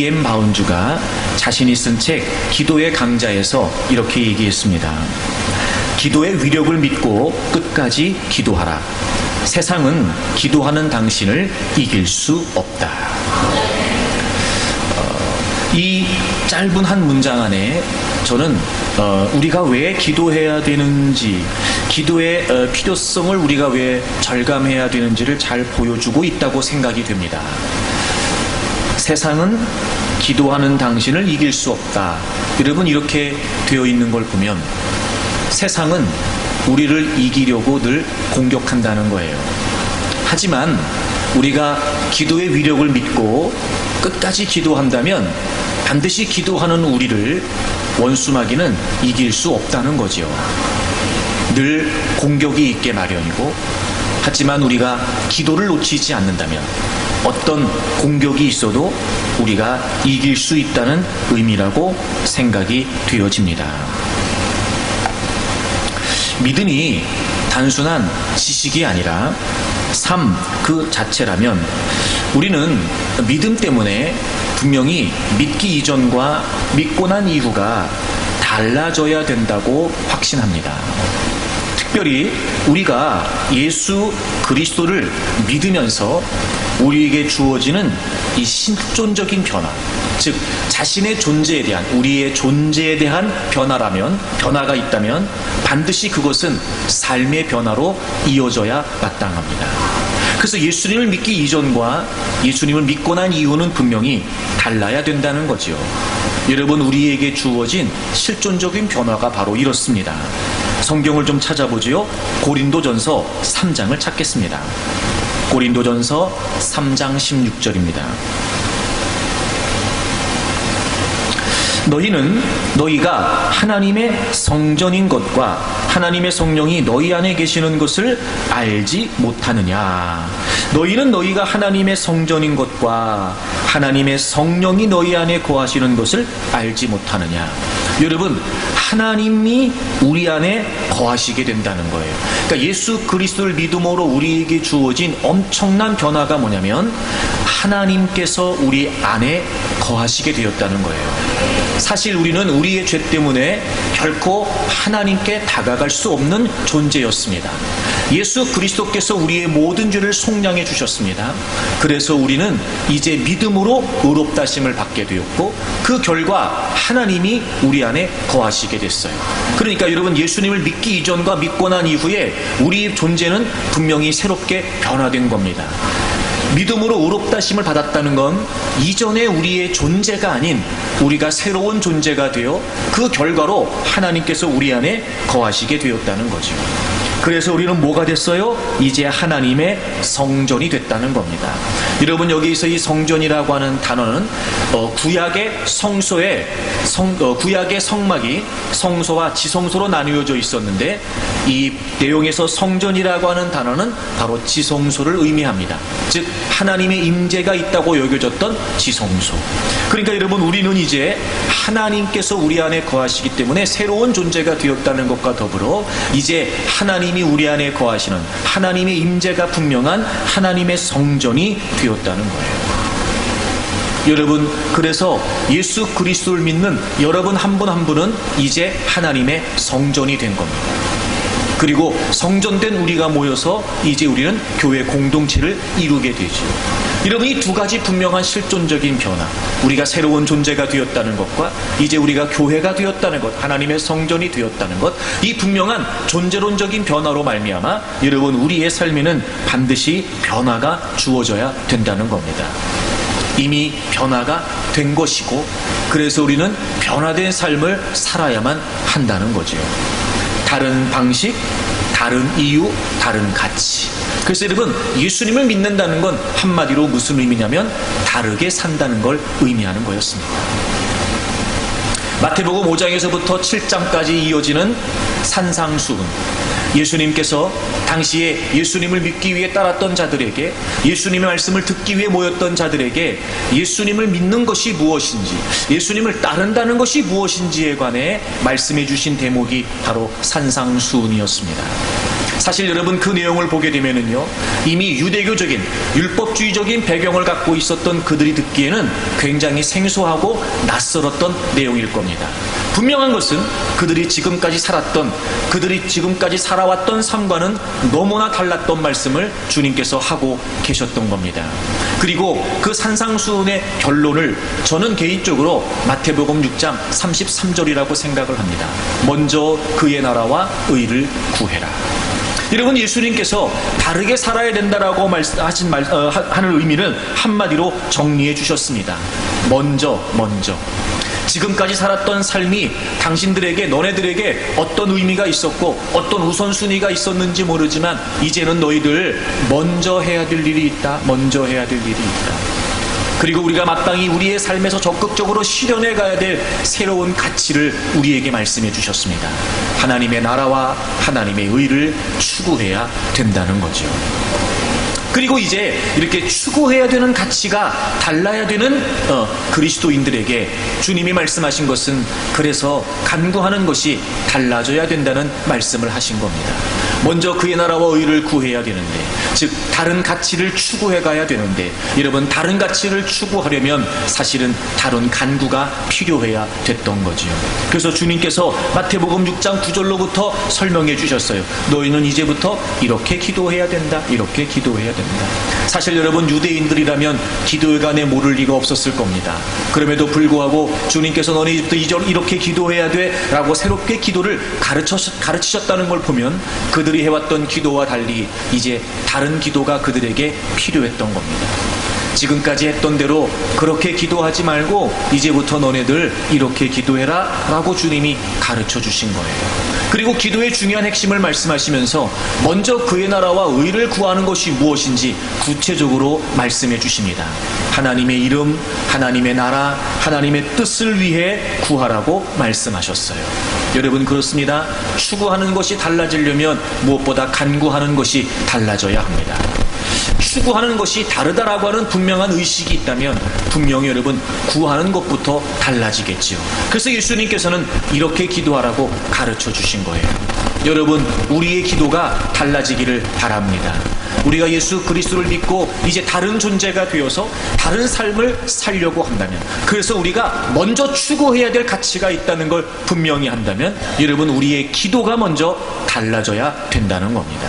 D.M. 바운주가 자신이 쓴 책 기도의 강자에서 이렇게 얘기했습니다. 기도의 위력을 믿고 끝까지 기도하라. 세상은 기도하는 당신을 이길 수 없다. 이 짧은 한 문장 안에 저는 우리가 왜 기도해야 되는지, 기도의 필요성을 우리가 왜 절감해야 되는지를 잘 보여주고 있다고 생각이 됩니다. 세상은 기도하는 당신을 이길 수 없다. 여러분, 이렇게 되어 있는 걸 보면 세상은 우리를 이기려고 늘 공격한다는 거예요. 하지만 우리가 기도의 위력을 믿고 끝까지 기도한다면 반드시 기도하는 우리를 원수마귀는 이길 수 없다는 거죠. 늘 공격이 있게 마련이고, 하지만 우리가 기도를 놓치지 않는다면 어떤 공격이 있어도 우리가 이길 수 있다는 의미라고 생각이 되어집니다. 믿음이 단순한 지식이 아니라 삶 그 자체라면 우리는 믿음 때문에 분명히 믿기 이전과 믿고 난 이후가 달라져야 된다고 확신합니다. 특별히 우리가 예수 그리스도를 믿으면서 우리에게 주어지는 이 실존적인 변화, 즉 자신의 존재에 대한, 우리의 존재에 대한 변화가 있다면 반드시 그것은 삶의 변화로 이어져야 마땅합니다. 그래서 예수님을 믿기 이전과 예수님을 믿고 난 이후는 분명히 달라야 된다는 거죠. 여러분, 우리에게 주어진 실존적인 변화가 바로 이렇습니다. 성경을 좀 찾아보지요. 고린도전서 3장을 찾겠습니다. 고린도전서 3장 16절입니다. 너희가 하나님의 성전인 것과 하나님의 성령이 너희 안에 계시는 것을 알지 못하느냐. 너희는 너희가 하나님의 성전인 것과 하나님의 성령이 너희 안에 거하시는 것을 알지 못하느냐. 여러분, 하나님이 우리 안에 거하시게 된다는 거예요. 그러니까 예수 그리스도를 믿음으로 우리에게 주어진 엄청난 변화가 뭐냐면 하나님께서 우리 안에 거하시게 되었다는 거예요. 사실 우리는 우리의 죄 때문에 결코 하나님께 다가갈 수 없는 존재였습니다. 예수 그리스도께서 우리의 모든 죄를 속량해 주셨습니다. 그래서 우리는 이제 믿음으로 의롭다 하심을 받게 되었고, 그 결과 하나님이 우리 안에 거하시게 됐어요. 그러니까 여러분, 예수님을 믿기 이전과 믿고 난 이후에 우리의 존재는 분명히 새롭게 변화된 겁니다. 믿음으로 의롭다 하심을 받았다는 건 이전에 우리의 존재가 아닌 우리가 새로운 존재가 되어 그 결과로 하나님께서 우리 안에 거하시게 되었다는 거죠. 그래서 우리는 뭐가 됐어요? 이제 하나님의 성전이 됐다는 겁니다. 여러분, 여기서 이 성전이라고 하는 단어는 구약의 구약의 성막이 성소와 지성소로 나누어져 있었는데, 이 내용에서 성전이라고 하는 단어는 바로 지성소를 의미합니다. 즉 하나님의 임재가 있다고 여겨졌던 지성소. 그러니까 여러분, 우리는 이제 하나님께서 우리 안에 거하시기 때문에 새로운 존재가 되었다는 것과 더불어 이제 하나님이 우리 안에 거하시는 하나님의 임재가 분명한 하나님의 성전이 되었다는 거예요. 여러분, 그래서 예수 그리스도를 믿는 여러분 한 분 한 분은 이제 하나님의 성전이 된 겁니다. 그리고 성전된 우리가 모여서 이제 우리는 교회 공동체를 이루게 되죠. 여러분, 이 두 가지 분명한 실존적인 변화, 우리가 새로운 존재가 되었다는 것과 이제 우리가 교회가 되었다는 것, 하나님의 성전이 되었다는 것, 이 분명한 존재론적인 변화로 말미암아 여러분, 우리의 삶에는 반드시 변화가 주어져야 된다는 겁니다. 이미 변화가 된 것이고, 그래서 우리는 변화된 삶을 살아야만 한다는 거죠. 다른 방식, 다른 이유, 다른 가치. 그래서 여러분, 예수님을 믿는다는 건 한마디로 무슨 의미냐면 다르게 산다는 걸 의미하는 거였습니다. 마태복음 5장에서부터 7장까지 이어지는 산상수훈. 예수님께서 당시에 예수님을 믿기 위해 따랐던 자들에게, 예수님의 말씀을 듣기 위해 모였던 자들에게 예수님을 믿는 것이 무엇인지, 예수님을 따른다는 것이 무엇인지에 관해 말씀해 주신 대목이 바로 산상수훈이었습니다. 사실 여러분 그 내용을 보게 되면은요, 이미 유대교적인 율법주의적인 배경을 갖고 있었던 그들이 듣기에는 굉장히 생소하고 낯설었던 내용일 겁니다. 분명한 것은 그들이 지금까지 살아왔던 삶과는 너무나 달랐던 말씀을 주님께서 하고 계셨던 겁니다. 그리고 그 산상수훈의 결론을 저는 개인적으로 마태복음 6장 33절이라고 생각을 합니다. 먼저 그의 나라와 의를 구해라. 여러분, 예수님께서 다르게 살아야 된다라고 하는 의미를 한마디로 정리해 주셨습니다. 먼저. 지금까지 살았던 삶이 당신들에게, 너네들에게 어떤 의미가 있었고 어떤 우선순위가 있었는지 모르지만 이제는 너희들 먼저 해야 될 일이 있다. 그리고 우리가 마땅히 우리의 삶에서 적극적으로 실현해 가야 될 새로운 가치를 우리에게 말씀해 주셨습니다. 하나님의 나라와 하나님의 의를 추구해야 된다는 거죠. 그리고 이제 이렇게 추구해야 되는 가치가 달라야 되는 그리스도인들에게 주님이 말씀하신 것은, 그래서 간구하는 것이 달라져야 된다는 말씀을 하신 겁니다. 먼저 그의 나라와 의를 구해야 되는데, 즉 다른 가치를 추구해 가야 되는데, 여러분, 다른 가치를 추구하려면 사실은 다른 간구가 필요해야 됐던 거지요. 그래서 주님께서 마태복음 6장 9절로부터 설명해 주셨어요. 너희는 이제부터 이렇게 기도해야 된다. 사실 여러분, 유대인들이라면 기도회관에 모를 리가 없었을 겁니다. 그럼에도 불구하고 주님께서 너네 이제부터 이렇게 기도해야 돼 라고 새롭게 기도를 가르치셨다는 걸 보면 그들이 해왔던 기도와 달리 이제 다른 기도가 그들에게 필요했던 겁니다. 지금까지 했던 대로 그렇게 기도하지 말고 이제부터 너네들 이렇게 기도해라 라고 주님이 가르쳐 주신 거예요. 그리고 기도의 중요한 핵심을 말씀하시면서 먼저 그의 나라와 의를 구하는 것이 무엇인지 구체적으로 말씀해 주십니다. 하나님의 이름, 하나님의 나라, 하나님의 뜻을 위해 구하라고 말씀하셨어요. 여러분, 그렇습니다. 추구하는 것이 달라지려면 무엇보다 간구하는 것이 달라져야 합니다. 추구하는 것이 다르다라고 하는 분명한 의식이 있다면 분명히 여러분, 구하는 것부터 달라지겠지요. 그래서 예수님께서는 이렇게 기도하라고 가르쳐 주신 거예요. 여러분, 우리의 기도가 달라지기를 바랍니다. 우리가 예수 그리스도를 믿고 이제 다른 존재가 되어서 다른 삶을 살려고 한다면, 그래서 우리가 먼저 추구해야 될 가치가 있다는 걸 분명히 한다면 여러분, 우리의 기도가 먼저 달라져야 된다는 겁니다.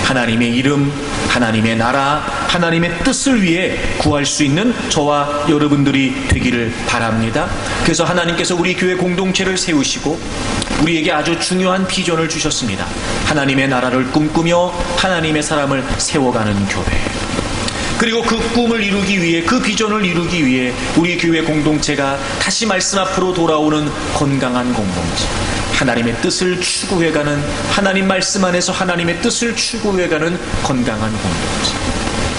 하나님의 이름, 하나님의 나라, 하나님의 뜻을 위해 구할 수 있는 저와 여러분들이 되기를 바랍니다. 그래서 하나님께서 우리 교회 공동체를 세우시고 우리에게 아주 중요한 비전을 주셨습니다. 하나님의 나라를 꿈꾸며 하나님의 사람을 세워가는 교회. 그리고 그 꿈을 이루기 위해, 그 비전을 이루기 위해 우리 교회 공동체가 다시 말씀 앞으로 돌아오는 건강한 공동체, 하나님의 뜻을 추구해가는, 하나님 말씀 안에서 하나님의 뜻을 추구해가는 건강한 공동체,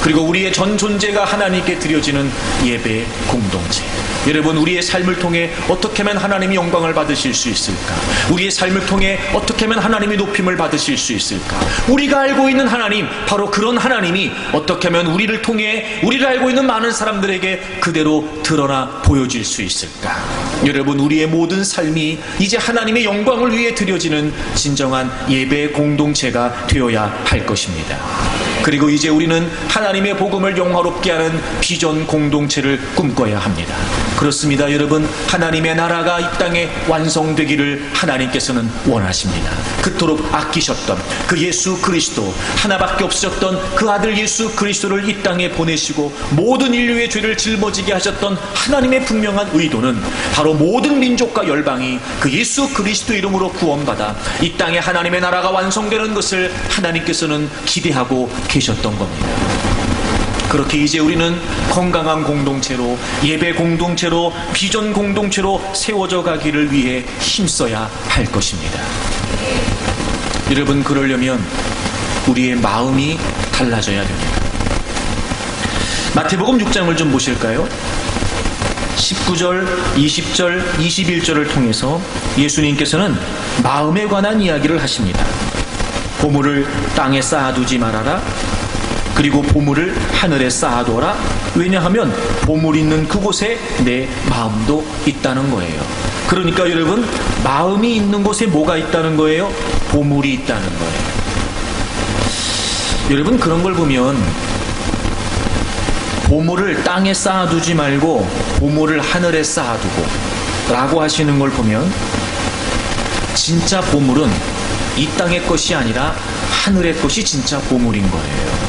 그리고 우리의 전 존재가 하나님께 드려지는 예배 공동체. 여러분, 우리의 삶을 통해 어떻게 하면 하나님이 영광을 받으실 수 있을까? 우리의 삶을 통해 어떻게 하면 하나님이 높임을 받으실 수 있을까? 우리가 알고 있는 하나님, 바로 그런 하나님이 어떻게 하면 우리를 통해 우리를 알고 있는 많은 사람들에게 그대로 드러나 보여질 수 있을까? 여러분, 우리의 모든 삶이 이제 하나님의 영광을 위해 드려지는 진정한 예배 공동체가 되어야 할 것입니다. 그리고 이제 우리는 하나님의 복음을 영화롭게 하는 비전 공동체를 꿈꿔야 합니다. 그렇습니다. 여러분, 하나님의 나라가 이 땅에 완성되기를 하나님께서는 원하십니다. 그토록 아끼셨던 그 예수 그리스도, 하나밖에 없으셨던 그 아들 예수 그리스도를 이 땅에 보내시고 모든 인류의 죄를 짊어지게 하셨던 하나님의 분명한 의도는 바로 모든 민족과 열방이 그 예수 그리스도 이름으로 구원받아 이 땅에 하나님의 나라가 완성되는 것을 하나님께서는 기대하고 계셨던 겁니다. 그렇게 이제 우리는 건강한 공동체로, 예배 공동체로, 비전 공동체로 세워져 가기를 위해 힘써야 할 것입니다. 여러분, 그러려면 우리의 마음이 달라져야 됩니다. 마태복음 6장을 좀 보실까요? 19절, 20절, 21절을 통해서 예수님께서는 마음에 관한 이야기를 하십니다. 보물을 땅에 쌓아두지 말아라. 그리고 보물을 하늘에 쌓아둬라. 왜냐하면 보물 있는 그곳에 내 마음도 있다는 거예요. 그러니까 여러분, 마음이 있는 곳에 뭐가 있다는 거예요? 보물이 있다는 거예요. 여러분, 그런 걸 보면 보물을 땅에 쌓아두지 말고 보물을 하늘에 쌓아두고 라고 하시는 걸 보면 진짜 보물은 이 땅의 것이 아니라 하늘의 것이 진짜 보물인 거예요.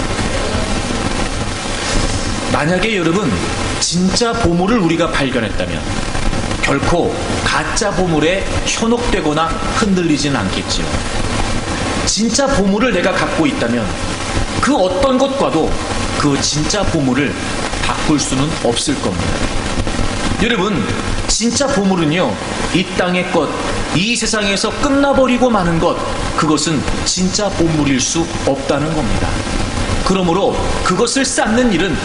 만약에 여러분 진짜 보물을 우리가 발견했다면 결코 가짜 보물에 현혹되거나 흔들리지는 않겠지요. 진짜 보물을 내가 갖고 있다면 그 어떤 것과도 그 진짜 보물을 바꿀 수는 없을 겁니다. 여러분, 진짜 보물은요, 이 땅의 것, 이 세상에서 끝나버리고 마는 것, 그것은 진짜 보물일 수 없다는 겁니다. 그러므로 그것을 쌓는 일은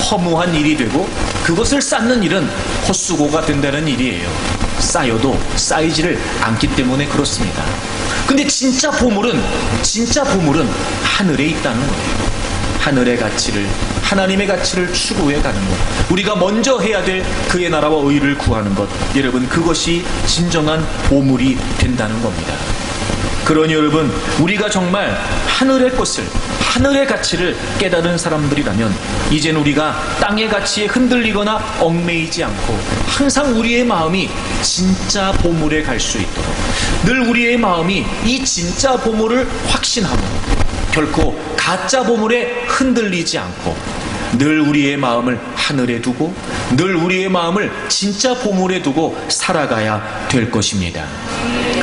허무한 일이 되고 그것을 쌓는 일은 헛수고가 된다는 일이에요. 쌓여도 쌓이지를 않기 때문에 그렇습니다. 근데 진짜 보물은 하늘에 있다는 거예요. 하늘의 가치를, 하나님의 가치를 추구해 가는 것, 우리가 먼저 해야 될 그의 나라와 의를 구하는 것, 여러분, 그것이 진정한 보물이 된다는 겁니다. 그러니 여러분, 우리가 정말 하늘의 것을, 하늘의 가치를 깨달은 사람들이라면 이제는 우리가 땅의 가치에 흔들리거나 얽매이지 않고 항상 우리의 마음이 진짜 보물에 갈 수 있도록, 늘 우리의 마음이 이 진짜 보물을 확신하고 결코 가짜 보물에 흔들리지 않고 늘 우리의 마음을 하늘에 두고 늘 우리의 마음을 진짜 보물에 두고 살아가야 될 것입니다.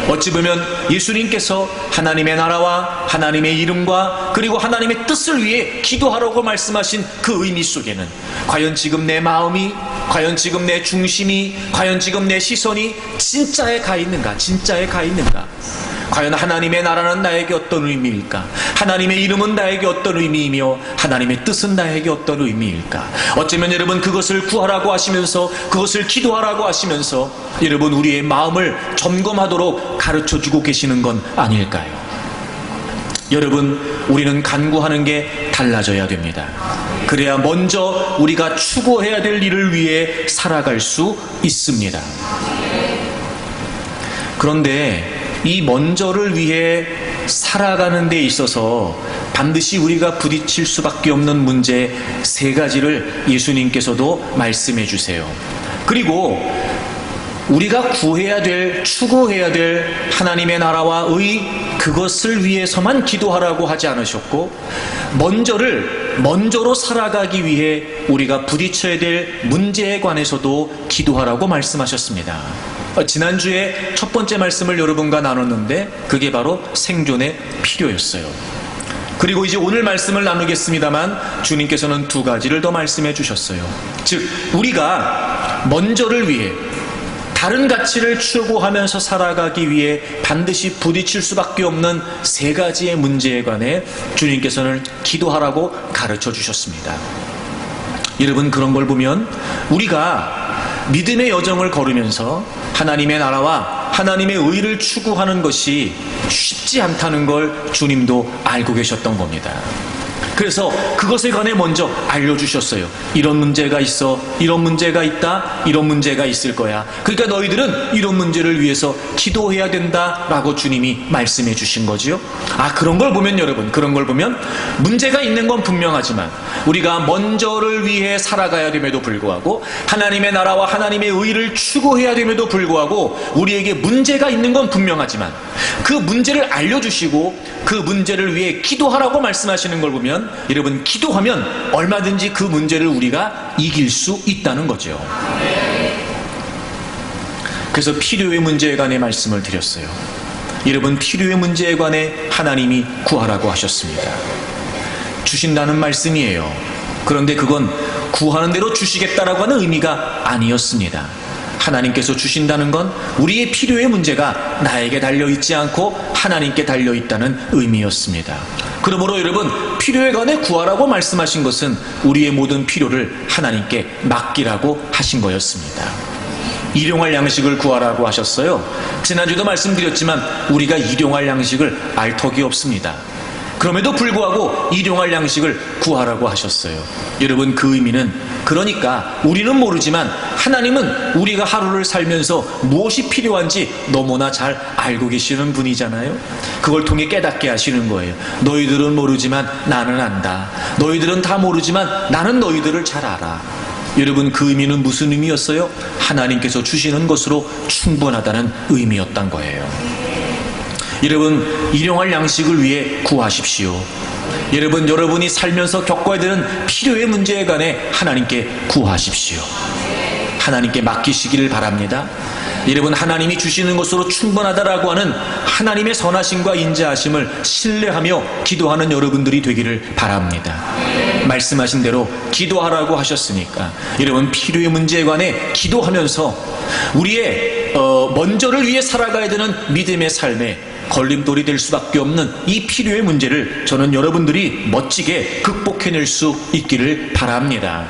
어찌 보면 예수님께서 하나님의 나라와 하나님의 이름과 그리고 하나님의 뜻을 위해 기도하라고 말씀하신 그 의미 속에는 과연 지금 내 마음이, 과연 지금 내 중심이, 과연 지금 내 시선이 진짜에 가 있는가, 진짜에 가 있는가, 과연 하나님의 나라는 나에게 어떤 의미일까? 하나님의 이름은 나에게 어떤 의미이며 하나님의 뜻은 나에게 어떤 의미일까? 어쩌면 여러분 그것을 구하라고 하시면서, 그것을 기도하라고 하시면서 여러분 우리의 마음을 점검하도록 가르쳐주고 계시는 건 아닐까요? 여러분, 우리는 간구하는 게 달라져야 됩니다. 그래야 먼저 우리가 추구해야 될 일을 위해 살아갈 수 있습니다. 그런데 이 먼저를 위해 살아가는 데 있어서 반드시 우리가 부딪힐 수밖에 없는 문제 3가지를 예수님께서도 말씀해 주세요. 그리고 우리가 구해야 될, 추구해야 될 하나님의 나라와 의, 그것을 위해서만 기도하라고 하지 않으셨고 먼저로 살아가기 위해 우리가 부딪혀야 될 문제에 관해서도 기도하라고 말씀하셨습니다. 지난주에 첫 번째 말씀을 여러분과 나눴는데 그게 바로 생존의 필요였어요. 그리고 이제 오늘 말씀을 나누겠습니다만 주님께서는 2가지를 더 말씀해 주셨어요. 즉 우리가 먼저를 위해, 다른 가치를 추구하면서 살아가기 위해 반드시 부딪힐 수밖에 없는 3가지의 문제에 관해 주님께서는 기도하라고 가르쳐 주셨습니다. 여러분, 그런 걸 보면 우리가 믿음의 여정을 걸으면서 하나님의 나라와 하나님의 의를 추구하는 것이 쉽지 않다는 걸 주님도 알고 계셨던 겁니다. 그래서 그것에 관해 먼저 알려주셨어요. 이런 문제가 있어, 이런 문제가 있다, 이런 문제가 있을 거야. 그러니까 너희들은 이런 문제를 위해서 기도해야 된다라고 주님이 말씀해 주신 거지요. 그런 걸 보면 여러분, 그런 걸 보면 문제가 있는 건 분명하지만 우리가 먼저를 위해 살아가야 됨에도 불구하고 하나님의 나라와 하나님의 의를 추구해야 됨에도 불구하고 우리에게 문제가 있는 건 분명하지만 그 문제를 알려주시고 그 문제를 위해 기도하라고 말씀하시는 걸 보면 여러분, 기도하면 얼마든지 그 문제를 우리가 이길 수 있다는 거죠. 그래서 필요의 문제에 관해 말씀을 드렸어요. 여러분, 필요의 문제에 관해 하나님이 구하라고 하셨습니다. 주신다는 말씀이에요. 그런데 그건 구하는 대로 주시겠다라고 하는 의미가 아니었습니다. 하나님께서 주신다는 건 우리의 필요의 문제가 나에게 달려있지 않고 하나님께 달려있다는 의미였습니다. 그러므로 여러분, 필요에 관해 구하라고 말씀하신 것은 우리의 모든 필요를 하나님께 맡기라고 하신 거였습니다. 일용할 양식을 구하라고 하셨어요. 지난주도 말씀드렸지만 우리가 일용할 양식을 알 턱이 없습니다. 그럼에도 불구하고 일용할 양식을 구하라고 하셨어요. 여러분, 그 의미는, 그러니까 우리는 모르지만 하나님은 우리가 하루를 살면서 무엇이 필요한지 너무나 잘 알고 계시는 분이잖아요. 그걸 통해 깨닫게 하시는 거예요. 너희들은 모르지만 나는 안다. 너희들은 다 모르지만 나는 너희들을 잘 알아. 여러분, 그 의미는 무슨 의미였어요? 하나님께서 주시는 것으로 충분하다는 의미였던 거예요. 여러분, 일용할 양식을 위해 구하십시오. 여러분, 여러분이 살면서 겪어야 되는 필요의 문제에 관해 하나님께 구하십시오. 하나님께 맡기시기를 바랍니다. 여러분, 하나님이 주시는 것으로 충분하다라고 하는 하나님의 선하심과 인자하심을 신뢰하며 기도하는 여러분들이 되기를 바랍니다. 말씀하신 대로 기도하라고 하셨으니까 여러분, 필요의 문제에 관해 기도하면서 우리의 먼저를 위해 살아가야 되는 믿음의 삶에 걸림돌이 될 수밖에 없는 이 필요의 문제를 저는 여러분들이 멋지게 극복해낼 수 있기를 바랍니다.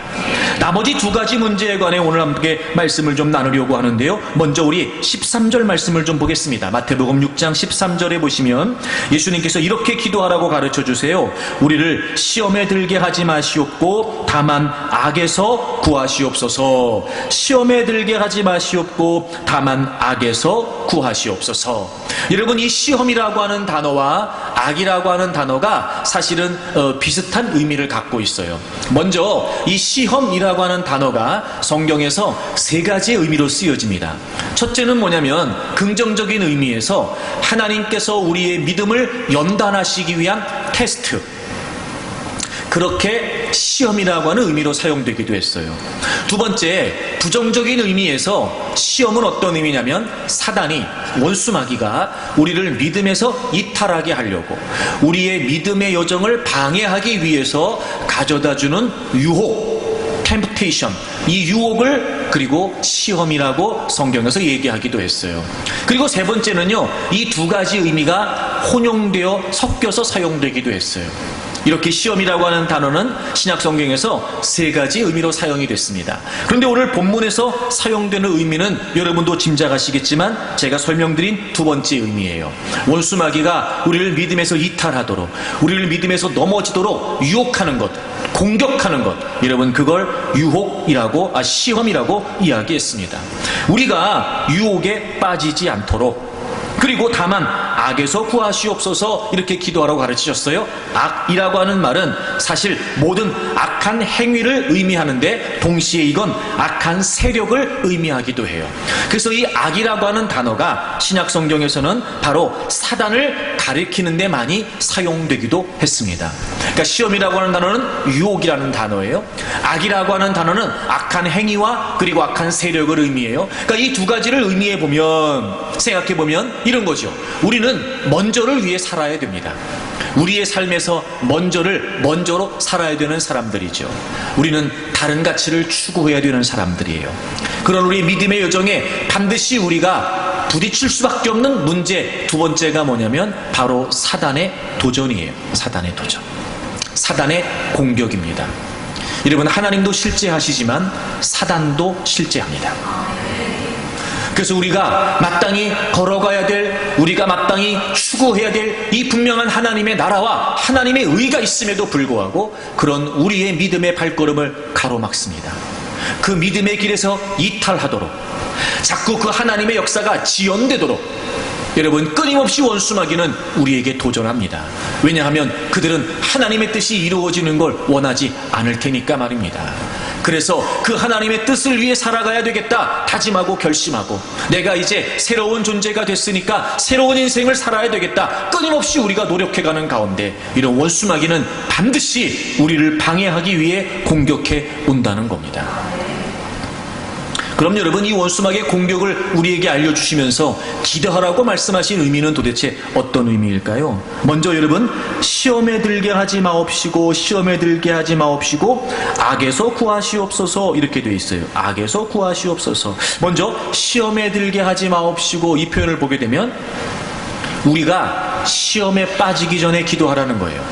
나머지 두 가지 문제에 관해 오늘 함께 말씀을 좀 나누려고 하는데요. 먼저 우리 13절 말씀을 좀 보겠습니다. 마태복음 6장 13절에 보시면 예수님께서 이렇게 기도하라고 가르쳐 주세요. 우리를 시험에 들게 하지 마시옵고 다만 악에서 구하시옵소서. 시험에 들게 하지 마시옵고 다만 악에서 구하시옵소서. 여러분, 이 시험이라고 하는 단어와 악이라고 하는 단어가 사실은 비슷한 의미를 갖고 있어요. 먼저 이 시험이라고 하는 단어가 성경에서 세 가지의 의미로 쓰여집니다. 첫째는 뭐냐면 긍정적인 의미에서 하나님께서 우리의 믿음을 연단하시기 위한 테스트, 그렇게 시험이라고 하는 의미로 사용되기도 했어요. 두 번째, 부정적인 의미에서 시험은 어떤 의미냐면 사단이, 원수마귀가 우리를 믿음에서 이탈하게 하려고 우리의 믿음의 여정을 방해하기 위해서 가져다주는 유혹, 템프테이션, 이 유혹을 그리고 시험이라고 성경에서 얘기하기도 했어요. 그리고 세 번째는요, 이 두 가지 의미가 혼용되어 섞여서 사용되기도 했어요. 이렇게 시험이라고 하는 단어는 신약 성경에서 세 가지 의미로 사용이 됐습니다. 그런데 오늘 본문에서 사용되는 의미는 여러분도 짐작하시겠지만 제가 설명드린 두 번째 의미예요. 원수마귀가 우리를 믿음에서 이탈하도록, 우리를 믿음에서 넘어지도록 유혹하는 것, 공격하는 것, 여러분 그걸 시험이라고 이야기했습니다. 우리가 유혹에 빠지지 않도록, 그리고 다만 악에서 구하시옵소서 이렇게 기도하라고 가르치셨어요. 악이라고 하는 말은 사실 모든 악한 행위를 의미하는데 동시에 이건 악한 세력을 의미하기도 해요. 그래서 이 악이라고 하는 단어가 신약 성경에서는 바로 사단을 가리키는 데 많이 사용되기도 했습니다. 그러니까 시험이라고 하는 단어는 유혹이라는 단어예요. 악이라고 하는 단어는 악한 행위와 그리고 악한 세력을 의미해요. 그러니까 이 두 가지를 의미해 보면, 생각해 보면 이런 거죠. 우리는 먼저를 위해 살아야 됩니다. 우리의 삶에서 먼저로 살아야 되는 사람들이죠. 우리는 다른 가치를 추구해야 되는 사람들이에요. 그런 우리 믿음의 여정에 반드시 우리가 부딪힐 수밖에 없는 문제 두 번째가 뭐냐면 바로 사단의 도전이에요. 사단의 도전, 사단의 공격입니다. 여러분, 하나님도 실제하시지만 사단도 실제합니다. 그래서 우리가 마땅히 걸어가야 될, 우리가 마땅히 추구해야 될 이 분명한 하나님의 나라와 하나님의 의가 있음에도 불구하고 그런 우리의 믿음의 발걸음을 가로막습니다. 그 믿음의 길에서 이탈하도록, 자꾸 그 하나님의 역사가 지연되도록 여러분, 끊임없이 원수마귀는 우리에게 도전합니다. 왜냐하면 그들은 하나님의 뜻이 이루어지는 걸 원하지 않을 테니까 말입니다. 그래서 그 하나님의 뜻을 위해 살아가야 되겠다 다짐하고 결심하고, 내가 이제 새로운 존재가 됐으니까 새로운 인생을 살아야 되겠다 끊임없이 우리가 노력해가는 가운데 이런 원수마귀는 반드시 우리를 방해하기 위해 공격해 온다는 겁니다. 그럼 여러분, 이 원수마귀의 공격을 우리에게 알려주시면서 기도하라고 말씀하신 의미는 도대체 어떤 의미일까요? 먼저 여러분, 시험에 들게 하지 마옵시고, 시험에 들게 하지 마옵시고 악에서 구하시옵소서 이렇게 되어 있어요. 악에서 구하시옵소서. 먼저 시험에 들게 하지 마옵시고, 이 표현을 보게 되면 우리가 시험에 빠지기 전에 기도하라는 거예요.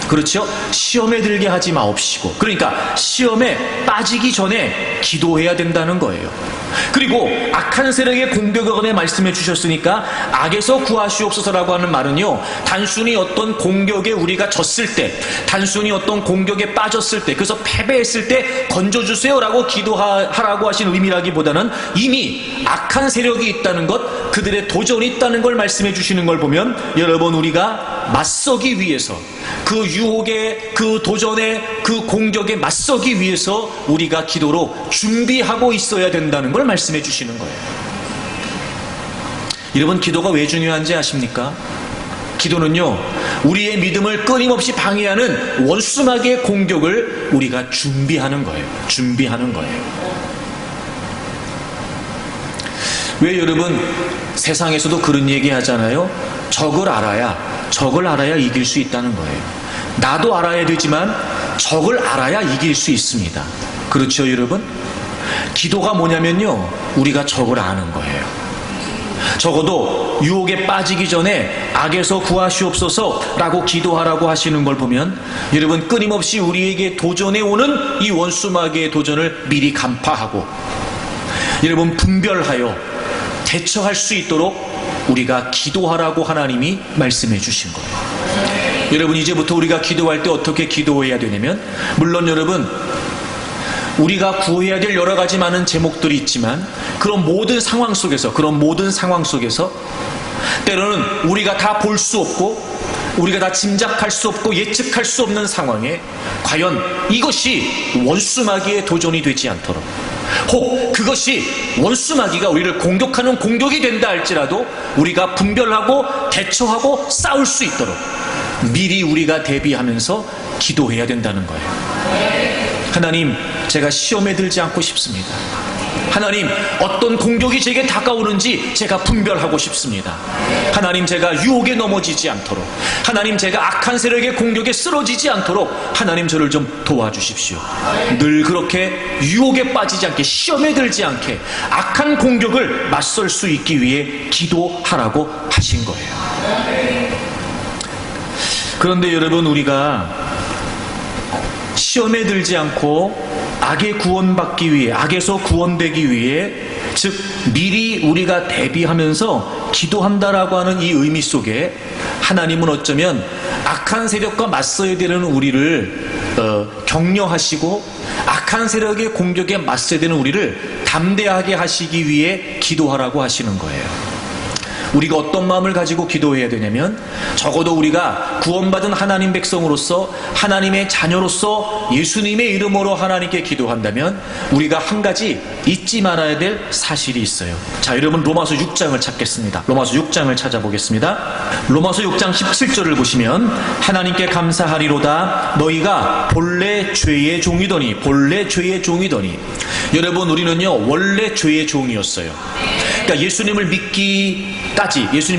그렇죠? 시험에 들게 하지 마옵시고. 그러니까 시험에 빠지기 전에 기도해야 된다는 거예요. 그리고 악한 세력의 공격에 관해 말씀해 주셨으니까 악에서 구하시옵소서라고 하는 말은요, 단순히 어떤 공격에 우리가 졌을 때, 단순히 어떤 공격에 빠졌을 때, 그래서 패배했을 때 건져주세요라고 기도하라고 하신 의미라기보다는 이미 악한 세력이 있다는 것, 그들의 도전이 있다는 걸 말씀해 주시는 걸 보면, 여러분, 우리가 맞서기 위해서, 그 유혹에, 그 도전에, 그 공격에 맞서기 위해서 우리가 기도로 준비하고 있어야 된다는 걸 말씀해 주시는 거예요. 여러분, 기도가 왜 중요한지 아십니까? 기도는요, 우리의 믿음을 끊임없이 방해하는 원수마귀의 공격을 우리가 준비하는 거예요. 준비하는 거예요. 왜 여러분, 세상에서도 그런 얘기 하잖아요. 적을 알아야 이길 수 있다는 거예요. 나도 알아야 되지만 적을 알아야 이길 수 있습니다. 그렇죠, 여러분? 기도가 뭐냐면요, 우리가 적을 아는 거예요. 적어도 유혹에 빠지기 전에 악에서 구하시옵소서라고 기도하라고 하시는 걸 보면, 여러분, 끊임없이 우리에게 도전해 오는 이 원수마귀의 도전을 미리 간파하고, 여러분, 분별하여 대처할 수 있도록 우리가 기도하라고 하나님이 말씀해 주신 거예요. 여러분, 이제부터 우리가 기도할 때 어떻게 기도해야 되냐면, 물론 여러분, 우리가 구해야 될 여러 가지 많은 제목들이 있지만, 그런 모든 상황 속에서 때로는 우리가 다 볼 수 없고, 우리가 다 짐작할 수 없고 예측할 수 없는 상황에 과연 이것이 원수마귀의 도전이 되지 않도록, 혹 그것이 원수마귀가 우리를 공격하는 공격이 된다 할지라도 우리가 분별하고 대처하고 싸울 수 있도록 미리 우리가 대비하면서 기도해야 된다는 거예요. 하나님, 제가 시험에 들지 않고 싶습니다. 하나님, 어떤 공격이 제게 다가오는지 제가 분별하고 싶습니다. 하나님, 제가 유혹에 넘어지지 않도록, 하나님, 제가 악한 세력의 공격에 쓰러지지 않도록 하나님, 저를 좀 도와주십시오. 늘 그렇게 유혹에 빠지지 않게, 시험에 들지 않게 악한 공격을 맞설 수 있기 위해 기도하라고 하신 거예요. 그런데 여러분, 우리가 시험에 들지 않고 악에 구원받기 위해, 악에서 구원되기 위해, 즉 미리 우리가 대비하면서 기도한다라고 하는 이 의미 속에 하나님은 어쩌면 악한 세력과 맞서야 되는 우리를 격려하시고, 악한 세력의 공격에 맞서야 되는 우리를 담대하게 하시기 위해 기도하라고 하시는 거예요. 우리가 어떤 마음을 가지고 기도해야 되냐면, 적어도 우리가 구원받은 하나님 백성으로서, 하나님의 자녀로서 예수님의 이름으로 하나님께 기도한다면 우리가 한 가지 잊지 말아야 될 사실이 있어요. 자, 여러분, 로마서 6장을 찾겠습니다. 로마서 6장을 찾아보겠습니다. 로마서 6장 17절을 보시면, 하나님께 감사하리로다 너희가 본래 죄의 종이더니. 여러분, 우리는요 원래 죄의 종이었어요. 그러니까 예수님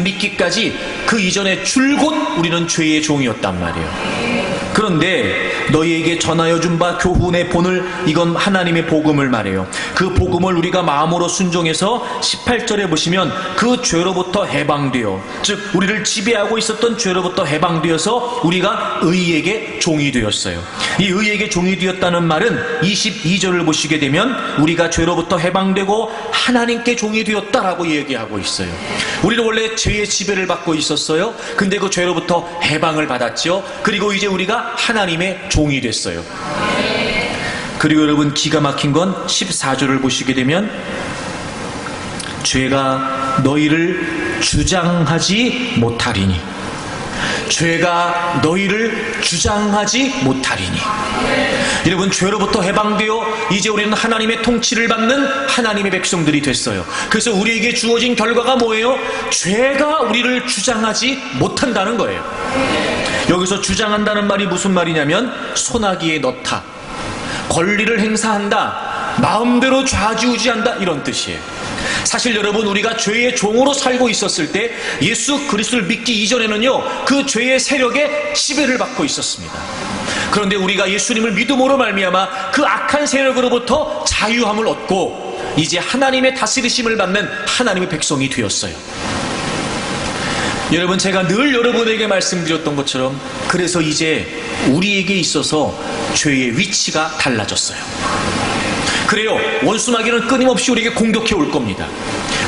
믿기까지 그 이전에 줄곧 우리는 죄의 종이었단 말이에요. 그런데 너희에게 전하여 준 바 교훈의 본을, 이건 하나님의 복음을 말해요. 그 복음을 우리가 마음으로 순종해서 18절에 보시면 그 죄로부터 해방되어, 즉 우리를 지배하고 있었던 죄로부터 해방되어서 우리가 의에게 종이 되었어요. 이 의에게 종이 되었다는 말은 22절을 보시게 되면 우리가 죄로부터 해방되고 하나님께 종이 되었다라고 얘기하고 있어요. 우리는 원래 죄의 지배를 받고 있었어요. 근데 그 죄로부터 해방을 받았죠. 그리고 이제 우리가 하나님의 종이 됐어요. 그리고 여러분, 기가 막힌 건 14절을 보시게 되면, 죄가 너희를 주장하지 못하리니. 여러분, 죄로부터 해방되어 이제 우리는 하나님의 통치를 받는 하나님의 백성들이 됐어요. 그래서 우리에게 주어진 결과가 뭐예요? 죄가 우리를 주장하지 못한다는 거예요. 여기서 주장한다는 말이 무슨 말이냐면, 소나기에 넣다, 권리를 행사한다, 마음대로 좌지우지한다, 이런 뜻이에요. 사실 여러분, 우리가 죄의 종으로 살고 있었을 때 예수 그리스도를 믿기 이전에는요 그 죄의 세력에 지배를 받고 있었습니다. 그런데 우리가 예수님을 믿음으로 말미암아 그 악한 세력으로부터 자유함을 얻고 이제 하나님의 다스리심을 받는 하나님의 백성이 되었어요. 여러분, 제가 늘 여러분에게 말씀드렸던 것처럼 그래서 이제 우리에게 있어서 죄의 위치가 달라졌어요. 그래요. 원수마귀는 끊임없이 우리에게 공격해 올 겁니다.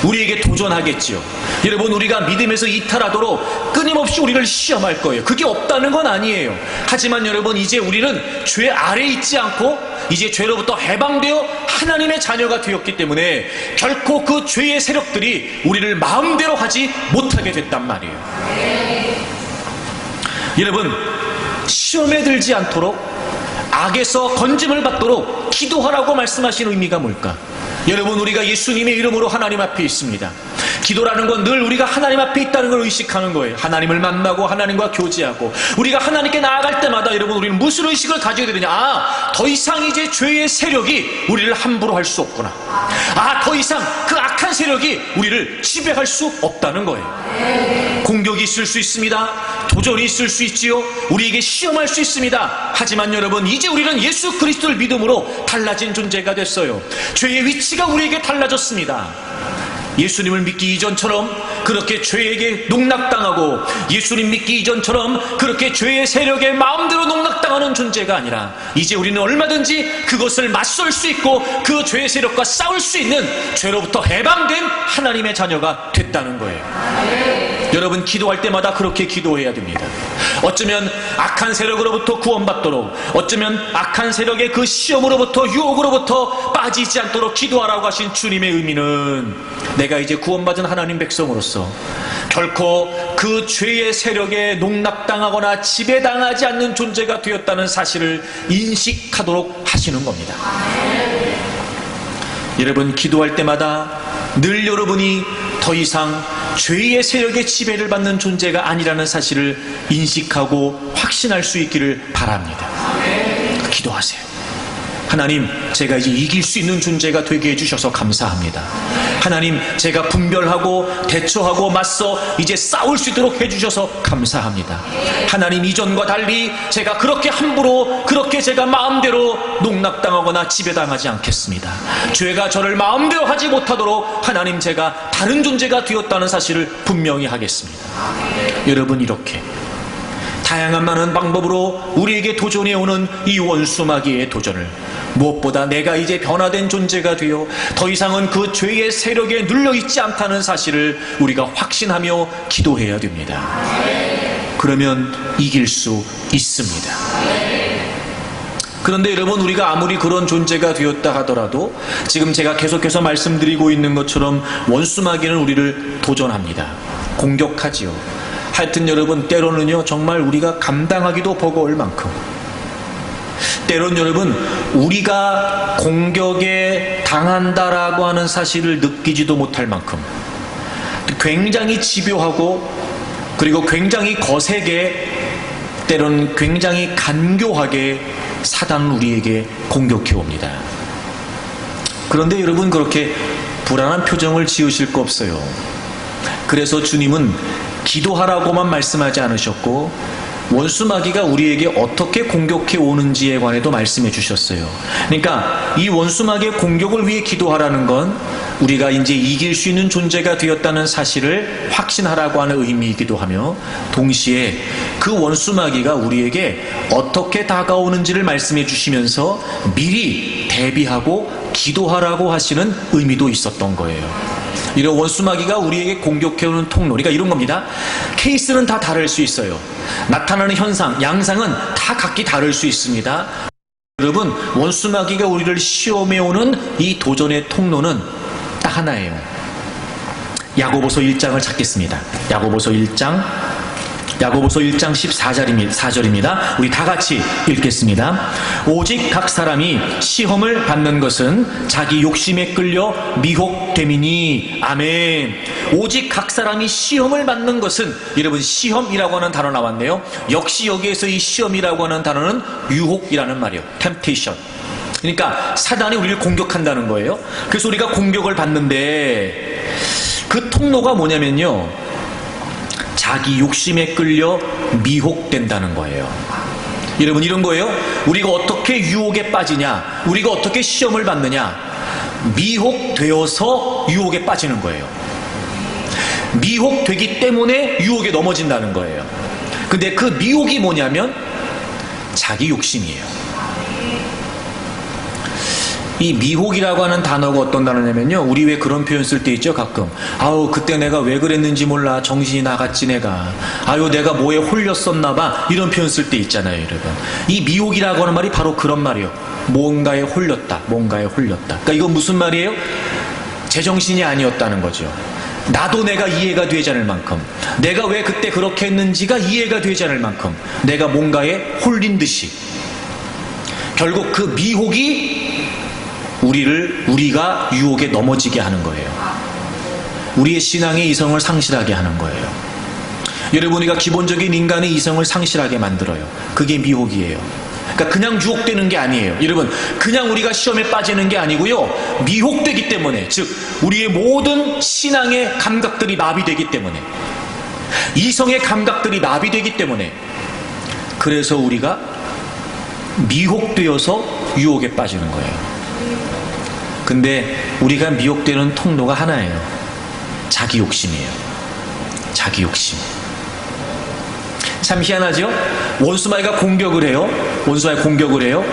우리에게 도전하겠지요. 여러분, 우리가 믿음에서 이탈하도록 끊임없이 우리를 시험할 거예요. 그게 없다는 건 아니에요. 하지만 여러분, 이제 우리는 죄 아래에 있지 않고 이제 죄로부터 해방되어 하나님의 자녀가 되었기 때문에 결코 그 죄의 세력들이 우리를 마음대로 하지 못하게 됐단 말이에요. 여러분, 시험에 들지 않도록 악에서 건짐을 받도록 기도하라고 말씀하신 의미가 뭘까? 여러분, 우리가 예수님의 이름으로 하나님 앞에 있습니다. 기도라는 건 늘 우리가 하나님 앞에 있다는 걸 의식하는 거예요. 하나님을 만나고 하나님과 교제하고 우리가 하나님께 나아갈 때마다 여러분, 우리는 무슨 의식을 가져야 되느냐? 더 이상 이제 죄의 세력이 우리를 함부로 할 수 없구나. 더 이상 그 악한 세력이 우리를 지배할 수 없다는 거예요. 공격이 있을 수 있습니다. 도전이 있을 수 있지요. 우리에게 시험할 수 있습니다. 하지만 여러분, 이제 우리는 예수 그리스도를 믿음으로 달라진 존재가 됐어요. 죄의 위치가 우리에게 달라졌습니다. 예수님을 믿기 이전처럼 그렇게 죄에게 농락당하고 예수님 믿기 이전처럼 그렇게 죄의 세력에 마음대로 농락당하는 존재가 아니라 이제 우리는 얼마든지 그것을 맞설 수 있고 그 죄의 세력과 싸울 수 있는 죄로부터 해방된 하나님의 자녀가 됐다는 거예요. 여러분, 기도할 때마다 그렇게 기도해야 됩니다. 어쩌면 악한 세력으로부터 구원받도록, 어쩌면 악한 세력의 그 시험으로부터, 유혹으로부터 빠지지 않도록 기도하라고 하신 주님의 의미는 내가 이제 구원받은 하나님 백성으로서 결코 그 죄의 세력에 농락당하거나 지배당하지 않는 존재가 되었다는 사실을 인식하도록 하시는 겁니다. 여러분, 기도할 때마다 늘 여러분이 더 이상 죄의 세력의 지배를 받는 존재가 아니라는 사실을 인식하고 확신할 수 있기를 바랍니다. 기도하세요. 하나님, 제가 이제 이길 수 있는 존재가 되게 해주셔서 감사합니다. 하나님, 제가 분별하고 대처하고 맞서 이제 싸울 수 있도록 해주셔서 감사합니다. 하나님, 이전과 달리 제가 그렇게 함부로, 그렇게 제가 마음대로 농락당하거나 지배당하지 않겠습니다. 죄가 저를 마음대로 하지 못하도록 하나님, 제가 다른 존재가 되었다는 사실을 분명히 하겠습니다. 여러분, 이렇게 다양한 많은 방법으로 우리에게 도전해 오는 이 원수마귀의 도전을 무엇보다 내가 이제 변화된 존재가 되어 더 이상은 그 죄의 세력에 눌려있지 않다는 사실을 우리가 확신하며 기도해야 됩니다. 그러면 이길 수 있습니다. 그런데 여러분, 우리가 아무리 그런 존재가 되었다 하더라도 지금 제가 계속해서 말씀드리고 있는 것처럼 원수마귀는 우리를 도전합니다. 공격하지요. 하여튼 여러분, 때로는요 정말 우리가 감당하기도 버거울 만큼, 때론 여러분 우리가 공격에 당한다라고 하는 사실을 느끼지도 못할 만큼 굉장히 집요하고 그리고 굉장히 거세게, 때론 굉장히 간교하게 사단은 우리에게 공격해 옵니다. 그런데 여러분, 그렇게 불안한 표정을 지으실 거 없어요. 그래서 주님은 기도하라고만 말씀하지 않으셨고 원수마귀가 우리에게 어떻게 공격해 오는지에 관해도 말씀해 주셨어요. 그러니까 이 원수마귀의 공격을 위해 기도하라는 건 우리가 이제 이길 수 있는 존재가 되었다는 사실을 확신하라고 하는 의미이기도 하며, 동시에 그 원수마귀가 우리에게 어떻게 다가오는지를 말씀해 주시면서 미리 대비하고 기도하라고 하시는 의미도 있었던 거예요. 이런 원수마귀가 우리에게 공격해오는 통로, 그러니까 이런 겁니다. 케이스는 다 다를 수 있어요. 나타나는 현상, 양상은 다 각기 다를 수 있습니다. 여러분, 원수마귀가 우리를 시험해오는 이 도전의 통로는 딱 하나예요. 야고보서 1장을 찾겠습니다. 야고보서 1장 14절입니다. 우리 다 같이 읽겠습니다. 오직 각 사람이 시험을 받는 것은 자기 욕심에 끌려 미혹됨이니. 아멘. 오직 각 사람이 시험을 받는 것은, 여러분, 시험이라고 하는 단어 나왔네요. 역시 여기에서 이 시험이라고 하는 단어는 유혹이라는 말이에요. temptation. 그러니까 사단이 우리를 공격한다는 거예요. 그래서 우리가 공격을 받는데 그 통로가 뭐냐면요, 자기 욕심에 끌려 미혹된다는 거예요. 여러분, 이런 거예요. 우리가 어떻게 유혹에 빠지냐, 우리가 어떻게 시험을 받느냐, 미혹되어서 유혹에 빠지는 거예요. 미혹되기 때문에 유혹에 넘어진다는 거예요. 근데 그 미혹이 뭐냐면 자기 욕심이에요. 이 미혹이라고 하는 단어가 어떤 단어냐면요, 우리 왜 그런 표현 쓸 때 있죠, 가끔. 아우, 그때 내가 왜 그랬는지 몰라, 정신이 나갔지 내가. 아유, 내가 뭐에 홀렸었나 봐, 이런 표현 쓸 때 있잖아요, 여러분. 이 미혹이라고 하는 말이 바로 그런 말이에요. 뭔가에 홀렸다, 뭔가에 홀렸다. 그러니까 이건 무슨 말이에요? 제정신이 아니었다는 거죠. 나도 내가 이해가 되지 않을 만큼, 내가 왜 그때 그렇게 했는지가 이해가 되지 않을 만큼 내가 뭔가에 홀린 듯이, 결국 그 미혹이 우리가 유혹에 넘어지게 하는 거예요. 우리의 신앙의 이성을 상실하게 하는 거예요. 여러분, 우리가 기본적인 인간의 이성을 상실하게 만들어요. 그게 미혹이에요. 그러니까 그냥 유혹되는 게 아니에요. 여러분, 그냥 우리가 시험에 빠지는 게 아니고요, 미혹되기 때문에, 즉 우리의 모든 신앙의 감각들이 마비되기 때문에, 이성의 감각들이 마비되기 때문에, 그래서 우리가 미혹되어서 유혹에 빠지는 거예요. 근데 우리가 미혹되는 통로가 하나예요. 자기 욕심이에요. 자기 욕심. 참 희한하죠? 원수마귀가 공격을 해요. 원수마귀가 공격을 해요.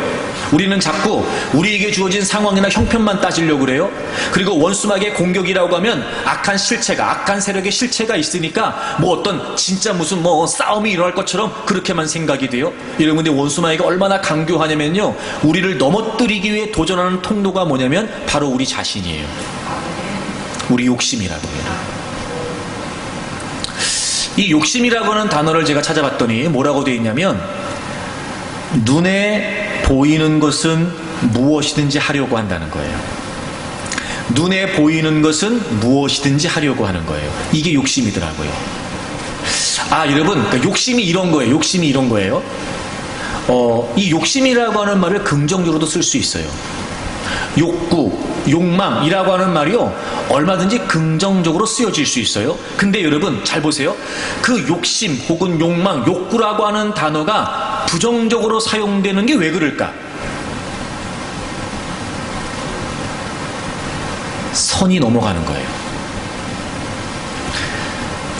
우리는 자꾸 우리에게 주어진 상황이나 형편만 따지려고 그래요. 그리고 원수마귀의 공격이라고 하면 악한 실체가, 악한 세력의 실체가 있으니까 뭐 어떤 진짜 무슨 뭐 싸움이 일어날 것처럼 그렇게만 생각이 돼요. 여러분, 근데 원수마귀가 얼마나 강교하냐면요, 우리를 넘어뜨리기 위해 도전하는 통로가 뭐냐면 바로 우리 자신이에요. 우리 욕심이라고 해요. 이 욕심이라고 하는 단어를 제가 찾아봤더니 뭐라고 되어 있냐면, 눈에 보이는 것은 무엇이든지 하려고 한다는 거예요. 눈에 보이는 것은 무엇이든지 하려고 하는 거예요. 이게 욕심이더라고요. 아, 여러분, 그러니까 욕심이 이런 거예요. 욕심이 이런 거예요. 이 욕심이라고 하는 말을 긍정적으로도 쓸 수 있어요. 욕구, 욕망이라고 하는 말이요, 얼마든지 긍정적으로 쓰여질 수 있어요. 근데 여러분 잘 보세요. 그 욕심 혹은 욕망, 욕구라고 하는 단어가 부정적으로 사용되는 게 왜 그럴까? 선이 넘어가는 거예요.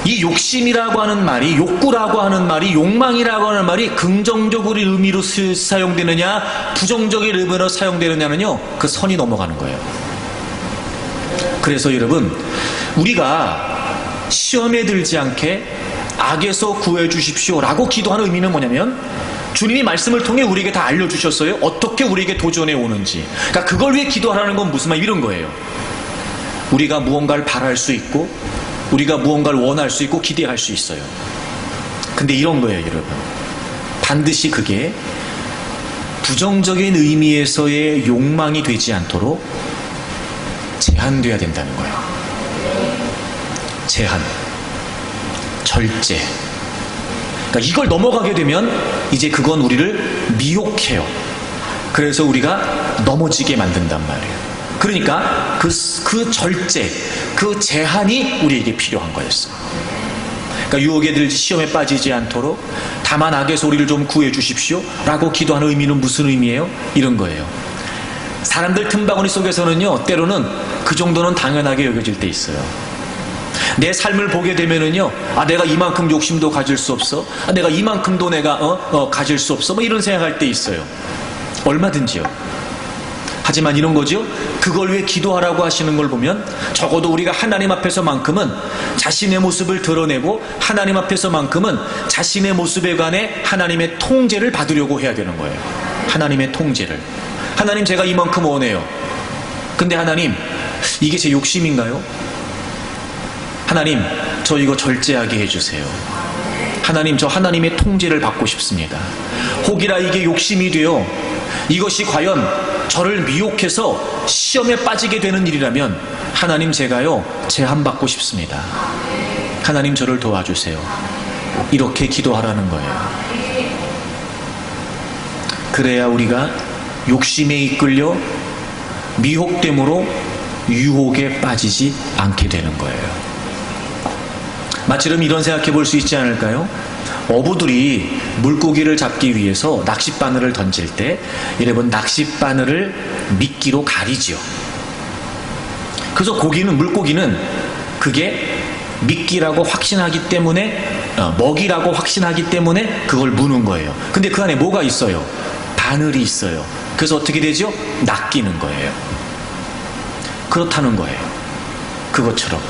이 욕심이라고 하는 말이, 욕구라고 하는 말이, 욕망이라고 하는 말이 긍정적인 의미로 사용되느냐, 부정적인 의미로 사용되느냐는요, 그 선이 넘어가는 거예요. 그래서 여러분, 우리가 시험에 들지 않게 악에서 구해 주십시오 라고 기도하는 의미는 뭐냐면, 주님이 말씀을 통해 우리에게 다 알려주셨어요. 어떻게 우리에게 도전해 오는지. 그러니까 그걸 위해 기도하라는 건 무슨 말, 이런 거예요. 우리가 무언가를 바랄 수 있고, 우리가 무언가를 원할 수 있고 기대할 수 있어요. 근데 이런 거예요, 여러분. 반드시 그게 부정적인 의미에서의 욕망이 되지 않도록 제한돼야 된다는 거예요. 제한, 절제. 그러니까 이걸 넘어가게 되면 이제 그건 우리를 미혹해요. 그래서 우리가 넘어지게 만든단 말이에요. 그러니까 그 절제, 그 제한이 우리에게 필요한 거였어요. 그러니까 유혹에 들지, 시험에 빠지지 않도록 다만 악에서 우리를 좀 구해 주십시오 라고 기도하는 의미는 무슨 의미예요? 이런 거예요. 사람들 틈바구니 속에서는요, 때로는 그 정도는 당연하게 여겨질 때 있어요. 내 삶을 보게 되면은요, 아, 내가 이만큼 욕심도 가질 수 없어, 아, 내가 이만큼도 내가 가질 수 없어, 뭐 이런 생각할 때 있어요. 얼마든지요. 하지만 이런 거죠. 그걸 위해 기도하라고 하시는 걸 보면 적어도 우리가 하나님 앞에서만큼은 자신의 모습을 드러내고, 하나님 앞에서만큼은 자신의 모습에 관해 하나님의 통제를 받으려고 해야 되는 거예요. 하나님의 통제를. 하나님, 제가 이만큼 원해요. 근데 하나님, 이게 제 욕심인가요? 하나님, 저 이거 절제하게 해주세요. 하나님, 저 하나님의 통제를 받고 싶습니다. 혹이라 이게 욕심이 되어 이것이 과연 저를 미혹해서 시험에 빠지게 되는 일이라면, 하나님, 제가요 제한받고 싶습니다. 하나님, 저를 도와주세요. 이렇게 기도하라는 거예요. 그래야 우리가 욕심에 이끌려 미혹됨으로 유혹에 빠지지 않게 되는 거예요. 마치름 이런 생각해 볼 수 있지 않을까요? 어부들이 물고기를 잡기 위해서 낚싯바늘을 던질 때, 여러분, 낚싯바늘을 미끼로 가리지요. 그래서 물고기는 그게 미끼라고 확신하기 때문에 먹이라고 확신하기 때문에 그걸 무는 거예요. 근데 그 안에 뭐가 있어요? 바늘이 있어요. 그래서 어떻게 되죠? 낚이는 거예요. 그렇다는 거예요. 그것처럼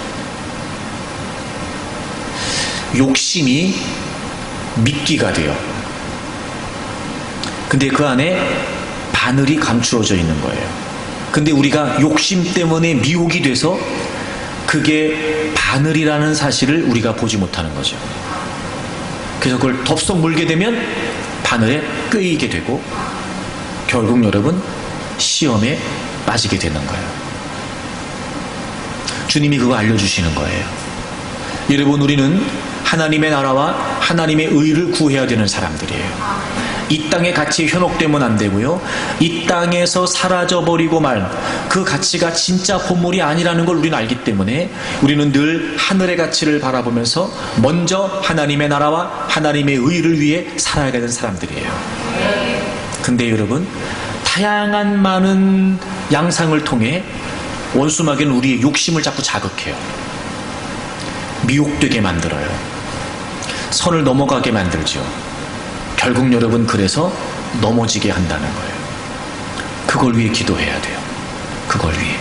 욕심이 미끼가 돼요. 근데 그 안에 바늘이 감추어져 있는 거예요. 근데 우리가 욕심 때문에 미혹이 돼서 그게 바늘이라는 사실을 우리가 보지 못하는 거죠. 그래서 그걸 덥석 물게 되면 바늘에 꿰이게 되고 결국 여러분 시험에 빠지게 되는 거예요. 주님이 그거 알려주시는 거예요. 여러분, 우리는 하나님의 나라와 하나님의 의를 구해야 되는 사람들이에요. 이 땅의 가치에 현혹되면 안 되고요. 이 땅에서 사라져버리고 말 그 가치가 진짜 본물이 아니라는 걸 우리는 알기 때문에 우리는 늘 하늘의 가치를 바라보면서 먼저 하나님의 나라와 하나님의 의를 위해 살아야 되는 사람들이에요. 근데 여러분, 다양한 많은 양상을 통해 원수마귀는 우리의 욕심을 자꾸 자극해요. 미혹되게 만들어요. 선을 넘어가게 만들죠. 결국 여러분, 그래서 넘어지게 한다는 거예요. 그걸 위해 기도해야 돼요. 그걸 위해.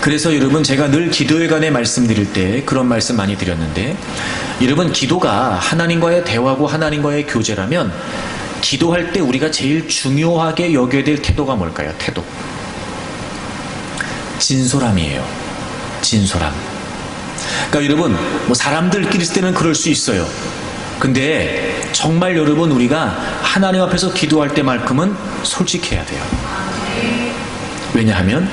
그래서 여러분, 제가 늘 기도에 관해 말씀드릴 때 그런 말씀 많이 드렸는데, 여러분, 기도가 하나님과의 대화고 하나님과의 교제라면 기도할 때 우리가 제일 중요하게 여겨야 될 태도가 뭘까요? 태도. 진솔함이에요. 진솔함. 그러니까 여러분, 뭐 사람들끼리 있을 때는 그럴 수 있어요. 근데 정말 여러분, 우리가 하나님 앞에서 기도할 때만큼은 솔직해야 돼요. 왜냐하면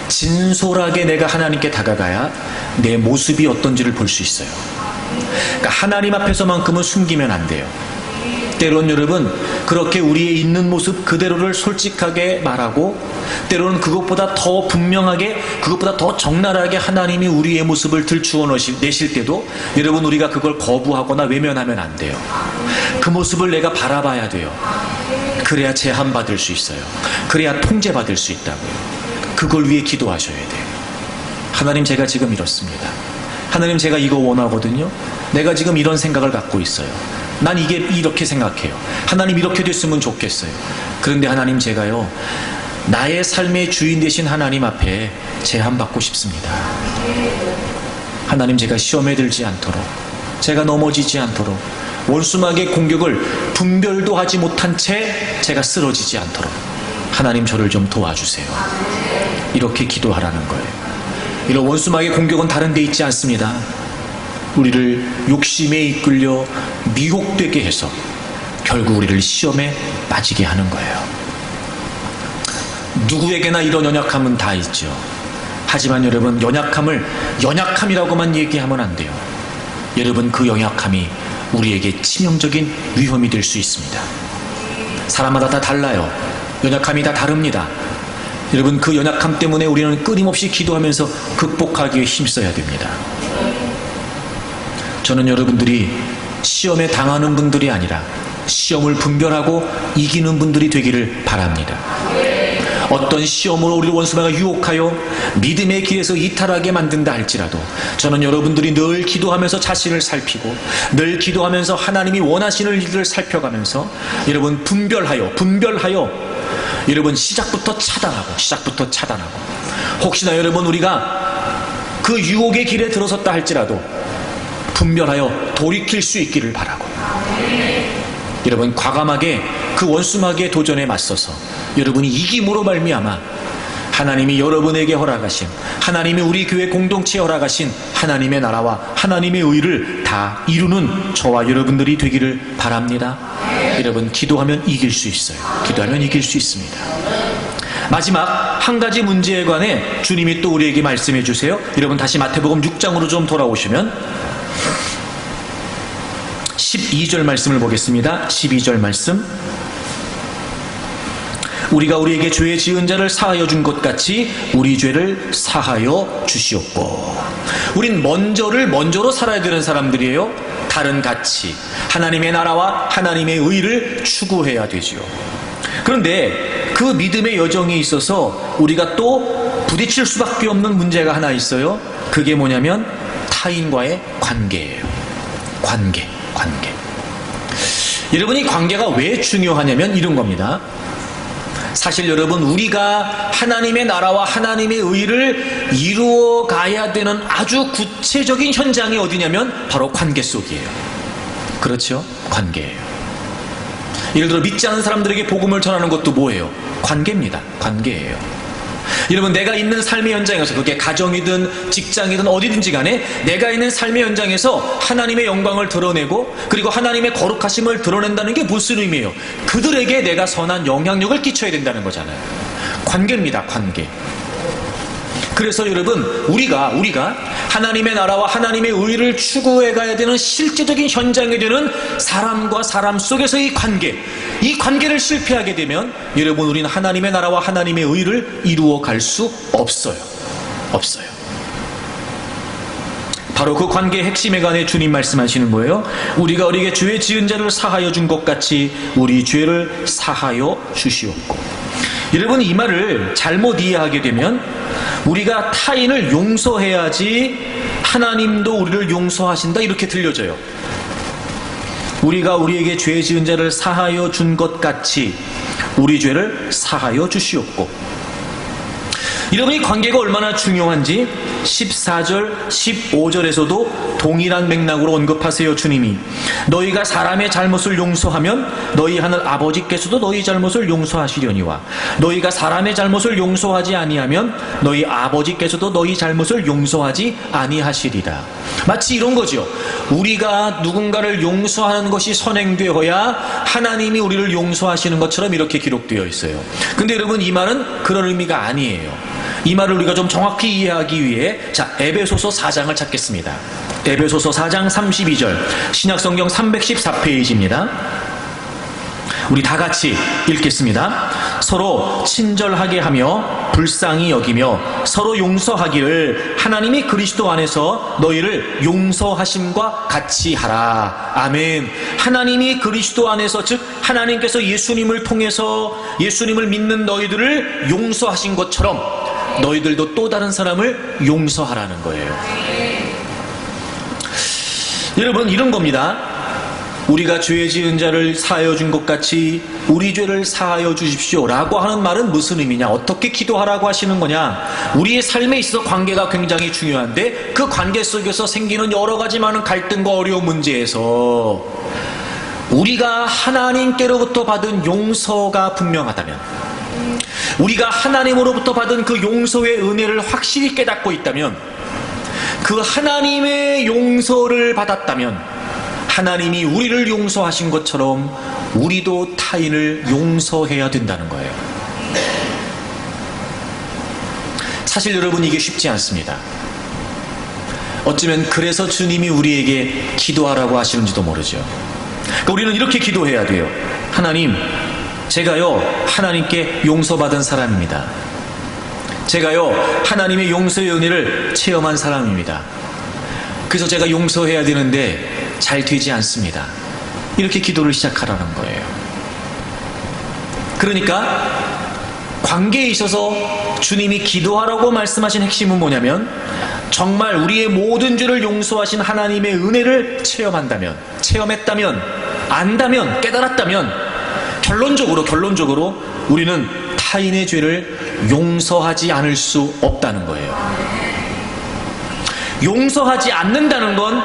진솔하게 내가 하나님께 다가가야 내 모습이 어떤지를 볼 수 있어요. 그러니까 하나님 앞에서만큼은 숨기면 안 돼요. 때로는 여러분, 그렇게 우리의 있는 모습 그대로를 솔직하게 말하고, 때로는 그것보다 더 분명하게, 그것보다 더 적나라하게 하나님이 우리의 모습을 들추어 내실 때도 여러분, 우리가 그걸 거부하거나 외면하면 안 돼요. 그 모습을 내가 바라봐야 돼요. 그래야 제한받을 수 있어요. 그래야 통제받을 수 있다고요. 그걸 위해 기도하셔야 돼요. 하나님, 제가 지금 이렇습니다. 하나님, 제가 이거 원하거든요. 내가 지금 이런 생각을 갖고 있어요. 난 이게 이렇게 생각해요. 하나님, 이렇게 됐으면 좋겠어요. 그런데 하나님, 제가요, 나의 삶의 주인 되신 하나님 앞에 제한받고 싶습니다. 하나님, 제가 시험에 들지 않도록, 제가 넘어지지 않도록, 원수마귀의 공격을 분별도 하지 못한 채 제가 쓰러지지 않도록 하나님, 저를 좀 도와주세요. 이렇게 기도하라는 거예요. 이런 원수마귀의 공격은 다른 데 있지 않습니다. 우리를 욕심에 이끌려 미혹되게 해서 결국 우리를 시험에 빠지게 하는 거예요. 누구에게나 이런 연약함은 다 있죠. 하지만 여러분, 연약함을 연약함이라고만 얘기하면 안 돼요. 여러분, 그 연약함이 우리에게 치명적인 위험이 될 수 있습니다. 사람마다 다 달라요. 연약함이 다 다릅니다. 여러분, 그 연약함 때문에 우리는 끊임없이 기도하면서 극복하기에 힘써야 됩니다. 저는 여러분들이 시험에 당하는 분들이 아니라 시험을 분별하고 이기는 분들이 되기를 바랍니다. 어떤 시험으로 우리 원수마귀가 유혹하여 믿음의 길에서 이탈하게 만든다 할지라도 저는 여러분들이 늘 기도하면서 자신을 살피고 늘 기도하면서 하나님이 원하시는 일들을 살펴가면서 여러분 분별하여 여러분 시작부터 차단하고 혹시나 여러분 우리가 그 유혹의 길에 들어섰다 할지라도 분별하여 돌이킬 수 있기를 바라고 여러분 과감하게 그 원수마귀의 도전에 맞서서 여러분이 이김으로 말미암아 하나님이 여러분에게 허락하신 하나님이 우리 교회 공동체에 허락하신 하나님의 나라와 하나님의 의를 다 이루는 저와 여러분들이 되기를 바랍니다. 여러분 기도하면 이길 수 있어요. 기도하면 이길 수 있습니다. 마지막 한 가지 문제에 관해 주님이 또 우리에게 말씀해 주세요. 여러분 다시 마태복음 6장으로 좀 돌아오시면 12절 말씀을 보겠습니다. 12절 말씀. 우리가 우리에게 죄 지은 자를 사하여 준 것 같이 우리 죄를 사하여 주시옵고. 우린 먼저로 살아야 되는 사람들이에요. 다른 가치, 하나님의 나라와 하나님의 의를 추구해야 되지요. 그런데 그 믿음의 여정에 있어서 우리가 또 부딪힐 수밖에 없는 문제가 하나 있어요. 그게 뭐냐면 타인과의 관계예요. 관계. 여러분, 이 관계가 왜 중요하냐면 이런 겁니다. 사실 여러분, 우리가 하나님의 나라와 하나님의 의를 이루어 가야 되는 아주 구체적인 현장이 어디냐면 바로 관계 속이에요. 그렇죠? 관계예요. 예를 들어 믿지 않는 사람들에게 복음을 전하는 것도 뭐예요? 관계입니다. 관계예요. 여러분, 내가 있는 삶의 현장에서, 그게 가정이든 직장이든 어디든지 간에 내가 있는 삶의 현장에서 하나님의 영광을 드러내고 그리고 하나님의 거룩하심을 드러낸다는 게 무슨 의미예요? 그들에게 내가 선한 영향력을 끼쳐야 된다는 거잖아요. 관계입니다. 관계. 그래서 여러분, 우리가 하나님의 나라와 하나님의 의를 추구해 가야 되는 실제적인 현장이 되는 사람과 사람 속에서의 이 관계를 실패하게 되면 여러분, 우리는 하나님의 나라와 하나님의 의를 이루어 갈 수 없어요. 바로 그 관계의 핵심에 관해 주님 말씀하시는 거예요. 우리가 우리에게 죄 지은 자를 사하여 준 것 같이 우리 죄를 사하여 주시옵고. 여러분, 이 말을 잘못 이해하게 되면 우리가 타인을 용서해야지 하나님도 우리를 용서하신다, 이렇게 들려져요. 우리가 우리에게 죄 지은 자를 사하여 준 것 같이 우리 죄를 사하여 주시옵고. 여러분, 이 관계가 얼마나 중요한지 14절, 15절에서도 동일한 맥락으로 언급하세요. 주님이 너희가 사람의 잘못을 용서하면 너희 하늘 아버지께서도 너희 잘못을 용서하시려니와 너희가 사람의 잘못을 용서하지 아니하면 너희 아버지께서도 너희 잘못을 용서하지 아니하시리라. 마치 이런 거죠. 우리가 누군가를 용서하는 것이 선행되어야 하나님이 우리를 용서하시는 것처럼 이렇게 기록되어 있어요. 근데 여러분, 이 말은 그런 의미가 아니에요. 이 말을 우리가 좀 정확히 이해하기 위해 에베소서 4장을 찾겠습니다. 에베소서 4장 32절, 신약성경 314페이지입니다. 우리 다 같이 읽겠습니다. 서로 친절하게 하며 불쌍히 여기며 서로 용서하기를 하나님이 그리스도 안에서 너희를 용서하심과 같이 하라. 아멘. 하나님이 그리스도 안에서, 즉 하나님께서 예수님을 통해서 예수님을 믿는 너희들을 용서하신 것처럼 너희들도 또 다른 사람을 용서하라는 거예요. 여러분, 이런 겁니다. 우리가 죄 지은 자를 사하여 준 것 같이 우리 죄를 사하여 주십시오 라고 하는 말은 무슨 의미냐? 어떻게 기도하라고 하시는 거냐? 우리의 삶에 있어서 관계가 굉장히 중요한데 그 관계 속에서 생기는 여러 가지 많은 갈등과 어려운 문제에서 우리가 하나님께로부터 받은 용서가 분명하다면, 우리가 하나님으로부터 받은 그 용서의 은혜를 확실히 깨닫고 있다면, 그 하나님의 용서를 받았다면 하나님이 우리를 용서하신 것처럼 우리도 타인을 용서해야 된다는 거예요. 사실 여러분, 이게 쉽지 않습니다. 어쩌면 그래서 주님이 우리에게 기도하라고 하시는지도 모르죠. 그러니까 우리는 이렇게 기도해야 돼요. 하나님, 제가요 하나님께 용서받은 사람입니다. 제가요 하나님의 용서의 은혜를 체험한 사람입니다. 그래서 제가 용서해야 되는데 잘 되지 않습니다. 이렇게 기도를 시작하라는 거예요. 그러니까 관계에 있어서 주님이 기도하라고 말씀하신 핵심은 뭐냐면, 정말 우리의 모든 죄를 용서하신 하나님의 은혜를 체험했다면, 안다면, 깨달았다면 결론적으로 우리는 타인의 죄를 용서하지 않을 수 없다는 거예요. 용서하지 않는다는 건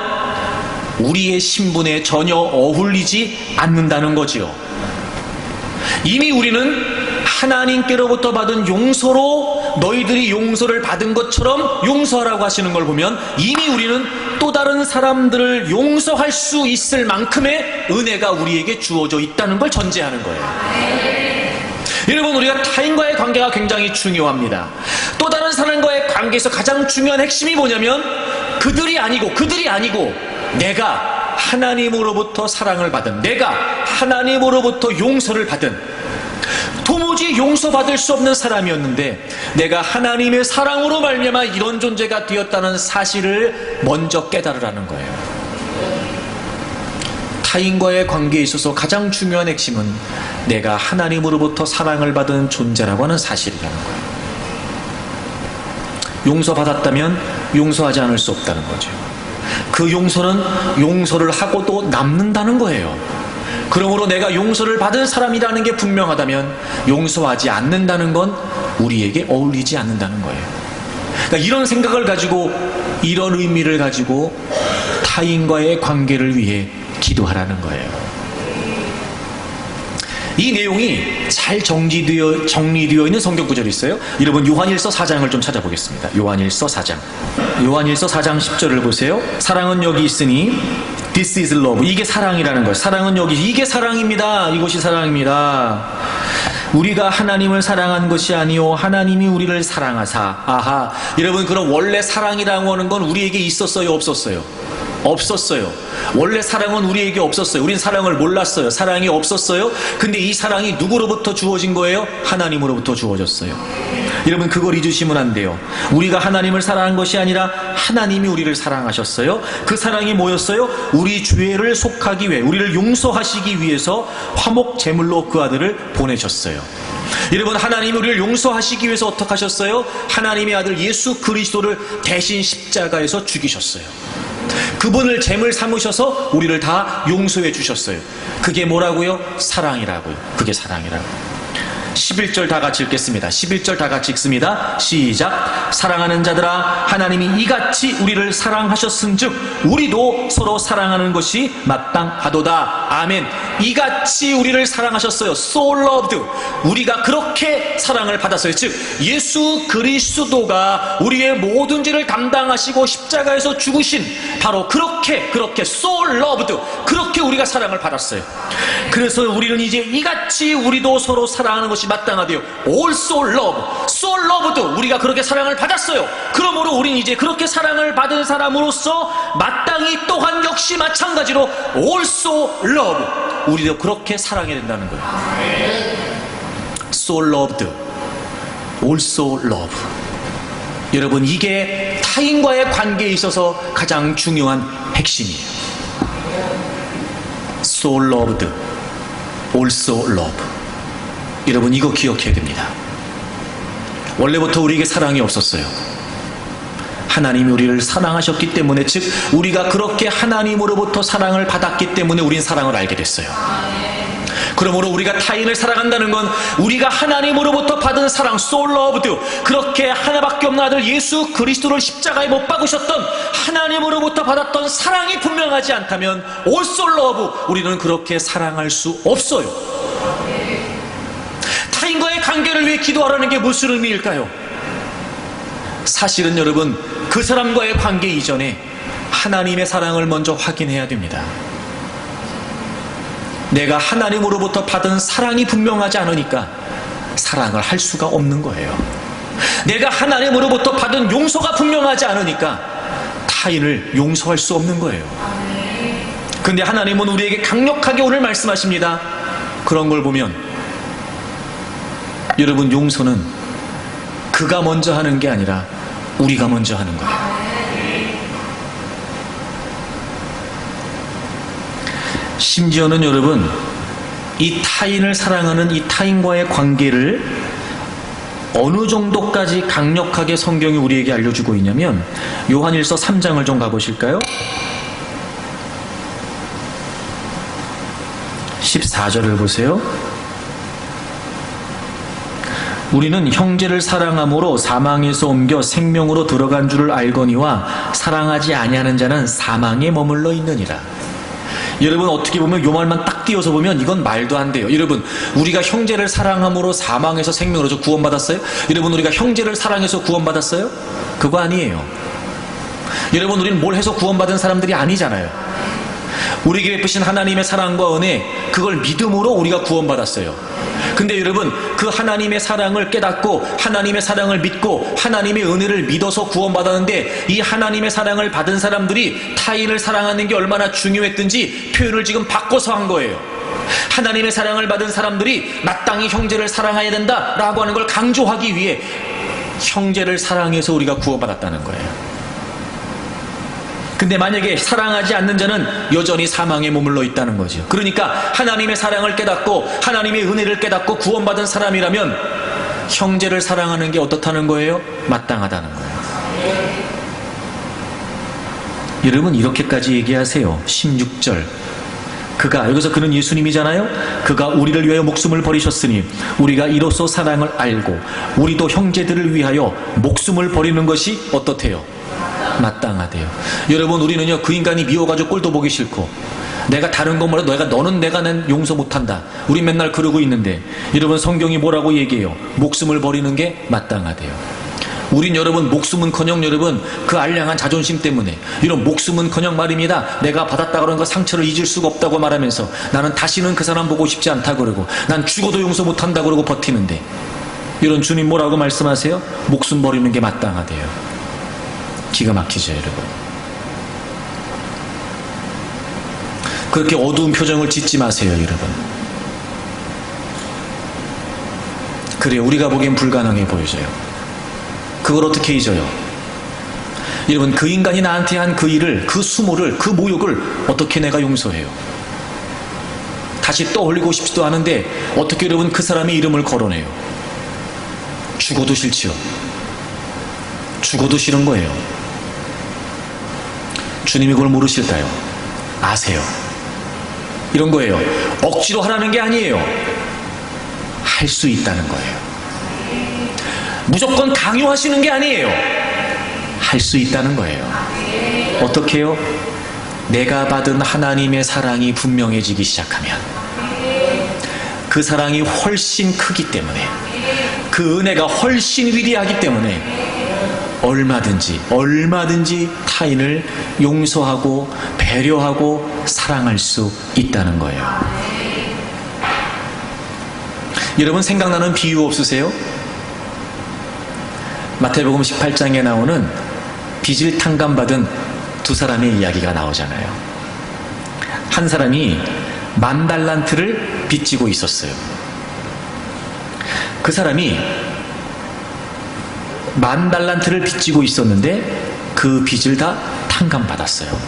우리의 신분에 전혀 어울리지 않는다는 거지요. 이미 우리는 하나님께로부터 받은 용서로 너희들이 용서를 받은 것처럼 용서하라고 하시는 걸 보면 이미 우리는 또 다른 사람들을 용서할 수 있을 만큼의 은혜가 우리에게 주어져 있다는 걸 전제하는 거예요. 여러분, 우리가 타인과의 관계가 굉장히 중요합니다. 또 다른 사람과의 관계에서 가장 중요한 핵심이 뭐냐면, 그들이 아니고 내가 하나님으로부터 사랑을 받은, 내가 하나님으로부터 용서를 받은, 도무지 용서받을 수 없는 사람이었는데 내가 하나님의 사랑으로 말미암아 이런 존재가 되었다는 사실을 먼저 깨달으라는 거예요. 타인과의 관계에 있어서 가장 중요한 핵심은 내가 하나님으로부터 사랑을 받은 존재라고 하는 사실이라는 거예요. 용서받았다면 용서하지 않을 수 없다는 거죠. 그 용서는 용서를 하고도 남는다는 거예요. 그러므로 내가 용서를 받은 사람이라는 게 분명하다면 용서하지 않는다는 건 우리에게 어울리지 않는다는 거예요. 그러니까 이런 생각을 가지고, 이런 의미를 가지고 타인과의 관계를 위해 기도하라는 거예요. 이 내용이 잘 정리되어 있는 성경 구절이 있어요. 여러분, 요한일서 4장을 좀 찾아보겠습니다. 요한일서 4장. 요한일서 4장 10절을 보세요. 사랑은 여기 있으니 This is love. 이게 사랑이라는 거예요. 사랑은 여기, 이게 사랑입니다. 이것이 사랑입니다. 우리가 하나님을 사랑한 것이 아니요 하나님이 우리를 사랑하사. 아하. 여러분, 그럼 원래 사랑이라고 하는 건 우리에게 있었어요, 없었어요? 없었어요. 원래 사랑은 우리에게 없었어요. 우린 사랑을 몰랐어요. 사랑이 없었어요. 근데 이 사랑이 누구로부터 주어진 거예요? 하나님으로부터 주어졌어요. 여러분, 그걸 잊으시면 안 돼요. 우리가 하나님을 사랑한 것이 아니라 하나님이 우리를 사랑하셨어요. 그 사랑이 뭐였어요? 우리 죄를 속하기 위해, 우리를 용서하시기 위해서 화목 제물로 그 아들을 보내셨어요. 여러분, 하나님이 우리를 용서하시기 위해서 어떻게 하셨어요? 하나님의 아들 예수 그리스도를 대신 십자가에서 죽이셨어요. 그분을 제물 삼으셔서 우리를 다 용서해 주셨어요. 그게 뭐라고요? 사랑이라고요. 그게 사랑이라고요. 11절 다 같이 읽겠습니다. 11절 다 같이 읽습니다. 시작. 사랑하는 자들아, 하나님이 이같이 우리를 사랑하셨은즉 우리도 서로 사랑하는 것이 마땅하도다. 아멘. 이같이 우리를 사랑하셨어요. So loved. 우리가 그렇게 사랑을 받았어요. 즉 예수 그리스도가 우리의 모든 죄를 담당하시고 십자가에서 죽으신 바로 그렇게 so loved, 그렇게 우리가 사랑을 받았어요. 그래서 우리는 이제 이같이 우리도 서로 사랑하는 것이 마땅하대요. Also love, so loved. 우리가 그렇게 사랑을 받았어요. 그러므로 우린 이제 그렇게 사랑을 받은 사람으로서 마땅히 또한 역시 마찬가지로 also love, 우리도 그렇게 사랑해야 된다는 거예요. So loved, also love. 여러분, 이게 타인과의 관계에 있어서 가장 중요한 핵심이에요. So loved, also love. 여러분, 이거 기억해야 됩니다. 원래부터 우리에게 사랑이 없었어요. 하나님이 우리를 사랑하셨기 때문에, 즉 우리가 그렇게 하나님으로부터 사랑을 받았기 때문에 우린 사랑을 알게 됐어요. 그러므로 우리가 타인을 사랑한다는 건 우리가 하나님으로부터 받은 사랑, so loved, 그렇게 하나밖에 없는 아들 예수 그리스도를 십자가에 못 박으셨던 하나님으로부터 받았던 사랑이 분명하지 않다면 also love, 우리는 그렇게 사랑할 수 없어요. 타인과의 관계를 위해 기도하라는 게 무슨 의미일까요? 사실은 여러분, 그 사람과의 관계 이전에 하나님의 사랑을 먼저 확인해야 됩니다. 내가 하나님으로부터 받은 사랑이 분명하지 않으니까 사랑을 할 수가 없는 거예요. 내가 하나님으로부터 받은 용서가 분명하지 않으니까 타인을 용서할 수 없는 거예요. 근데 하나님은 우리에게 강력하게 오늘 말씀하십니다. 그런 걸 보면 여러분, 용서는 그가 먼저 하는 게 아니라 우리가 먼저 하는 거예요. 심지어는 여러분, 이 타인을 사랑하는 이 타인과의 관계를 어느 정도까지 강력하게 성경이 우리에게 알려주고 있냐면, 요한일서 3장을 좀 가보실까요? 14절을 보세요. 우리는 형제를 사랑함으로 사망에서 옮겨 생명으로 들어간 줄을 알거니와 사랑하지 아니하는 자는 사망에 머물러 있느니라. 여러분, 어떻게 보면 요 말만 딱 띄어서 보면 이건 말도 안 돼요. 여러분, 우리가 형제를 사랑함으로 사망에서 생명으로 구원받았어요? 여러분, 우리가 형제를 사랑해서 구원받았어요? 그거 아니에요. 여러분, 우리는 뭘 해서 구원받은 사람들이 아니잖아요. 우리에게 베푸신 하나님의 사랑과 은혜, 그걸 믿음으로 우리가 구원받았어요. 근데 여러분, 그 하나님의 사랑을 깨닫고 하나님의 사랑을 믿고 하나님의 은혜를 믿어서 구원받았는데, 이 하나님의 사랑을 받은 사람들이 타인을 사랑하는 게 얼마나 중요했든지 표현을 지금 바꿔서 한 거예요. 하나님의 사랑을 받은 사람들이 마땅히 형제를 사랑해야 된다라고 하는 걸 강조하기 위해 형제를 사랑해서 우리가 구원받았다는 거예요. 근데 만약에 사랑하지 않는 자는 여전히 사망에 머물러 있다는 거죠. 그러니까 하나님의 사랑을 깨닫고 하나님의 은혜를 깨닫고 구원받은 사람이라면 형제를 사랑하는 게 어떻다는 거예요? 마땅하다는 거예요. 여러분 이렇게까지 얘기하세요. 16절. 여기서 그는 예수님이잖아요. 그가 우리를 위하여 목숨을 버리셨으니 우리가 이로써 사랑을 알고 우리도 형제들을 위하여 목숨을 버리는 것이 어떻대요? 마땅하대요. 여러분 우리는요, 그 인간이 미워가지고 꼴도 보기 싫고 내가 다른 거 몰라도 너는 내가 난 용서 못한다, 우리 맨날 그러고 있는데, 여러분 성경이 뭐라고 얘기해요? 목숨을 버리는 게 마땅하대요. 우린 여러분 목숨은커녕 여러분 그 알량한 자존심 때문에 이런 목숨은커녕 말입니다, 내가 받았다 그런 거 상처를 잊을 수가 없다고 말하면서 나는 다시는 그 사람 보고 싶지 않다 그러고 난 죽어도 용서 못한다 그러고 버티는데, 이런 주님 뭐라고 말씀하세요? 목숨 버리는 게 마땅하대요. 기가 막히죠 여러분. 그렇게 어두운 표정을 짓지 마세요 여러분. 그래요, 우리가 보기엔 불가능해 보여져요. 그걸 어떻게 잊어요? 여러분 그 인간이 나한테 한 그 일을, 그 수모를, 그 모욕을 어떻게 내가 용서해요? 다시 떠올리고 싶지도 않은데 어떻게 여러분 그 사람의 이름을 거론해요? 죽어도 싫지요. 죽어도 싫은 거예요. 주님이 그걸 모르실까요? 아세요. 이런 거예요. 억지로 하라는 게 아니에요. 할 수 있다는 거예요. 무조건 강요하시는 게 아니에요. 할 수 있다는 거예요. 어떻게 해요? 내가 받은 하나님의 사랑이 분명해지기 시작하면, 그 사랑이 훨씬 크기 때문에, 그 은혜가 훨씬 위대하기 때문에 얼마든지 타인을 용서하고 배려하고 사랑할 수 있다는 거예요. 여러분 생각나는 비유 없으세요? 마태복음 18장에 나오는 빚을 탕감받은 두 사람의 이야기가 나오잖아요. 한 사람이 10,000달란트를 빚지고 있었어요. 그 사람이 10,000달란트를 빚지고 있었는데 그 빚을 다 탕감받았어요.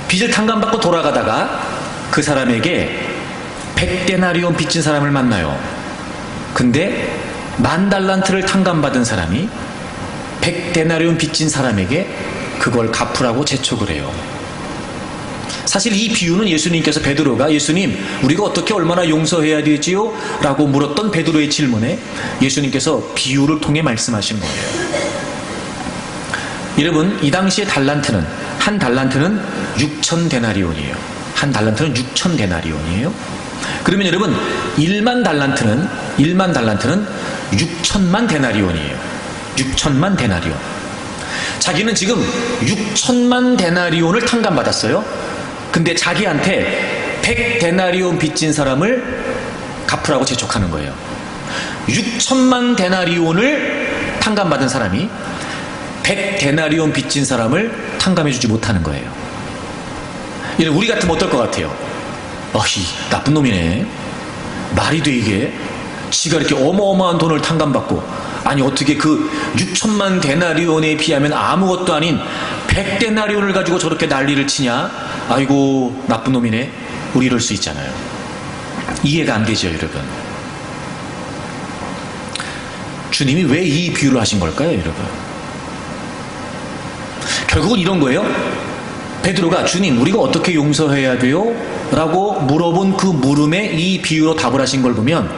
빚을 탕감받고 돌아가다가 그 사람에게 100데나리온 빚진 사람을 만나요. 근데 10,000달란트를 탕감받은 사람이 100데나리온 빚진 사람에게 그걸 갚으라고 재촉을 해요. 사실 이 비유는 예수님께서 베드로가 예수님 우리가 어떻게 얼마나 용서해야 되지요? 라고 물었던 베드로의 질문에 예수님께서 비유를 통해 말씀하신 거예요. 여러분 이 당시의 달란트는, 한 달란트는 6,000데나리온이에요. 한 달란트는 6,000데나리온이에요. 그러면 여러분 1만 달란트는 6천만 데나리온이에요. 6천만 데나리온. 자기는 지금 6천만 데나리온을 탕감받았어요. 근데 자기한테 100데나리온 빚진 사람을 갚으라고 재촉하는 거예요. 6천만 데나리온을 탕감받은 사람이 100데나리온 빚진 사람을 탕감해주지 못하는 거예요. 우리 같으면 어떨 것 같아요? 나쁜 놈이네. 말이 돼 이게? 지가 이렇게 어마어마한 돈을 탕감받고, 아니 어떻게 그 6천만 데나리온에 비하면 아무것도 아닌 100데나리온을 가지고 저렇게 난리를 치냐? 아이고 나쁜 놈이네. 우리 이럴 수 있잖아요. 이해가 안 되죠 여러분. 주님이 왜 이 비유를 하신 걸까요 여러분? 결국은 이런 거예요. 베드로가 주님 우리가 어떻게 용서해야 돼요? 라고 물어본 그 물음에 이 비유로 답을 하신 걸 보면,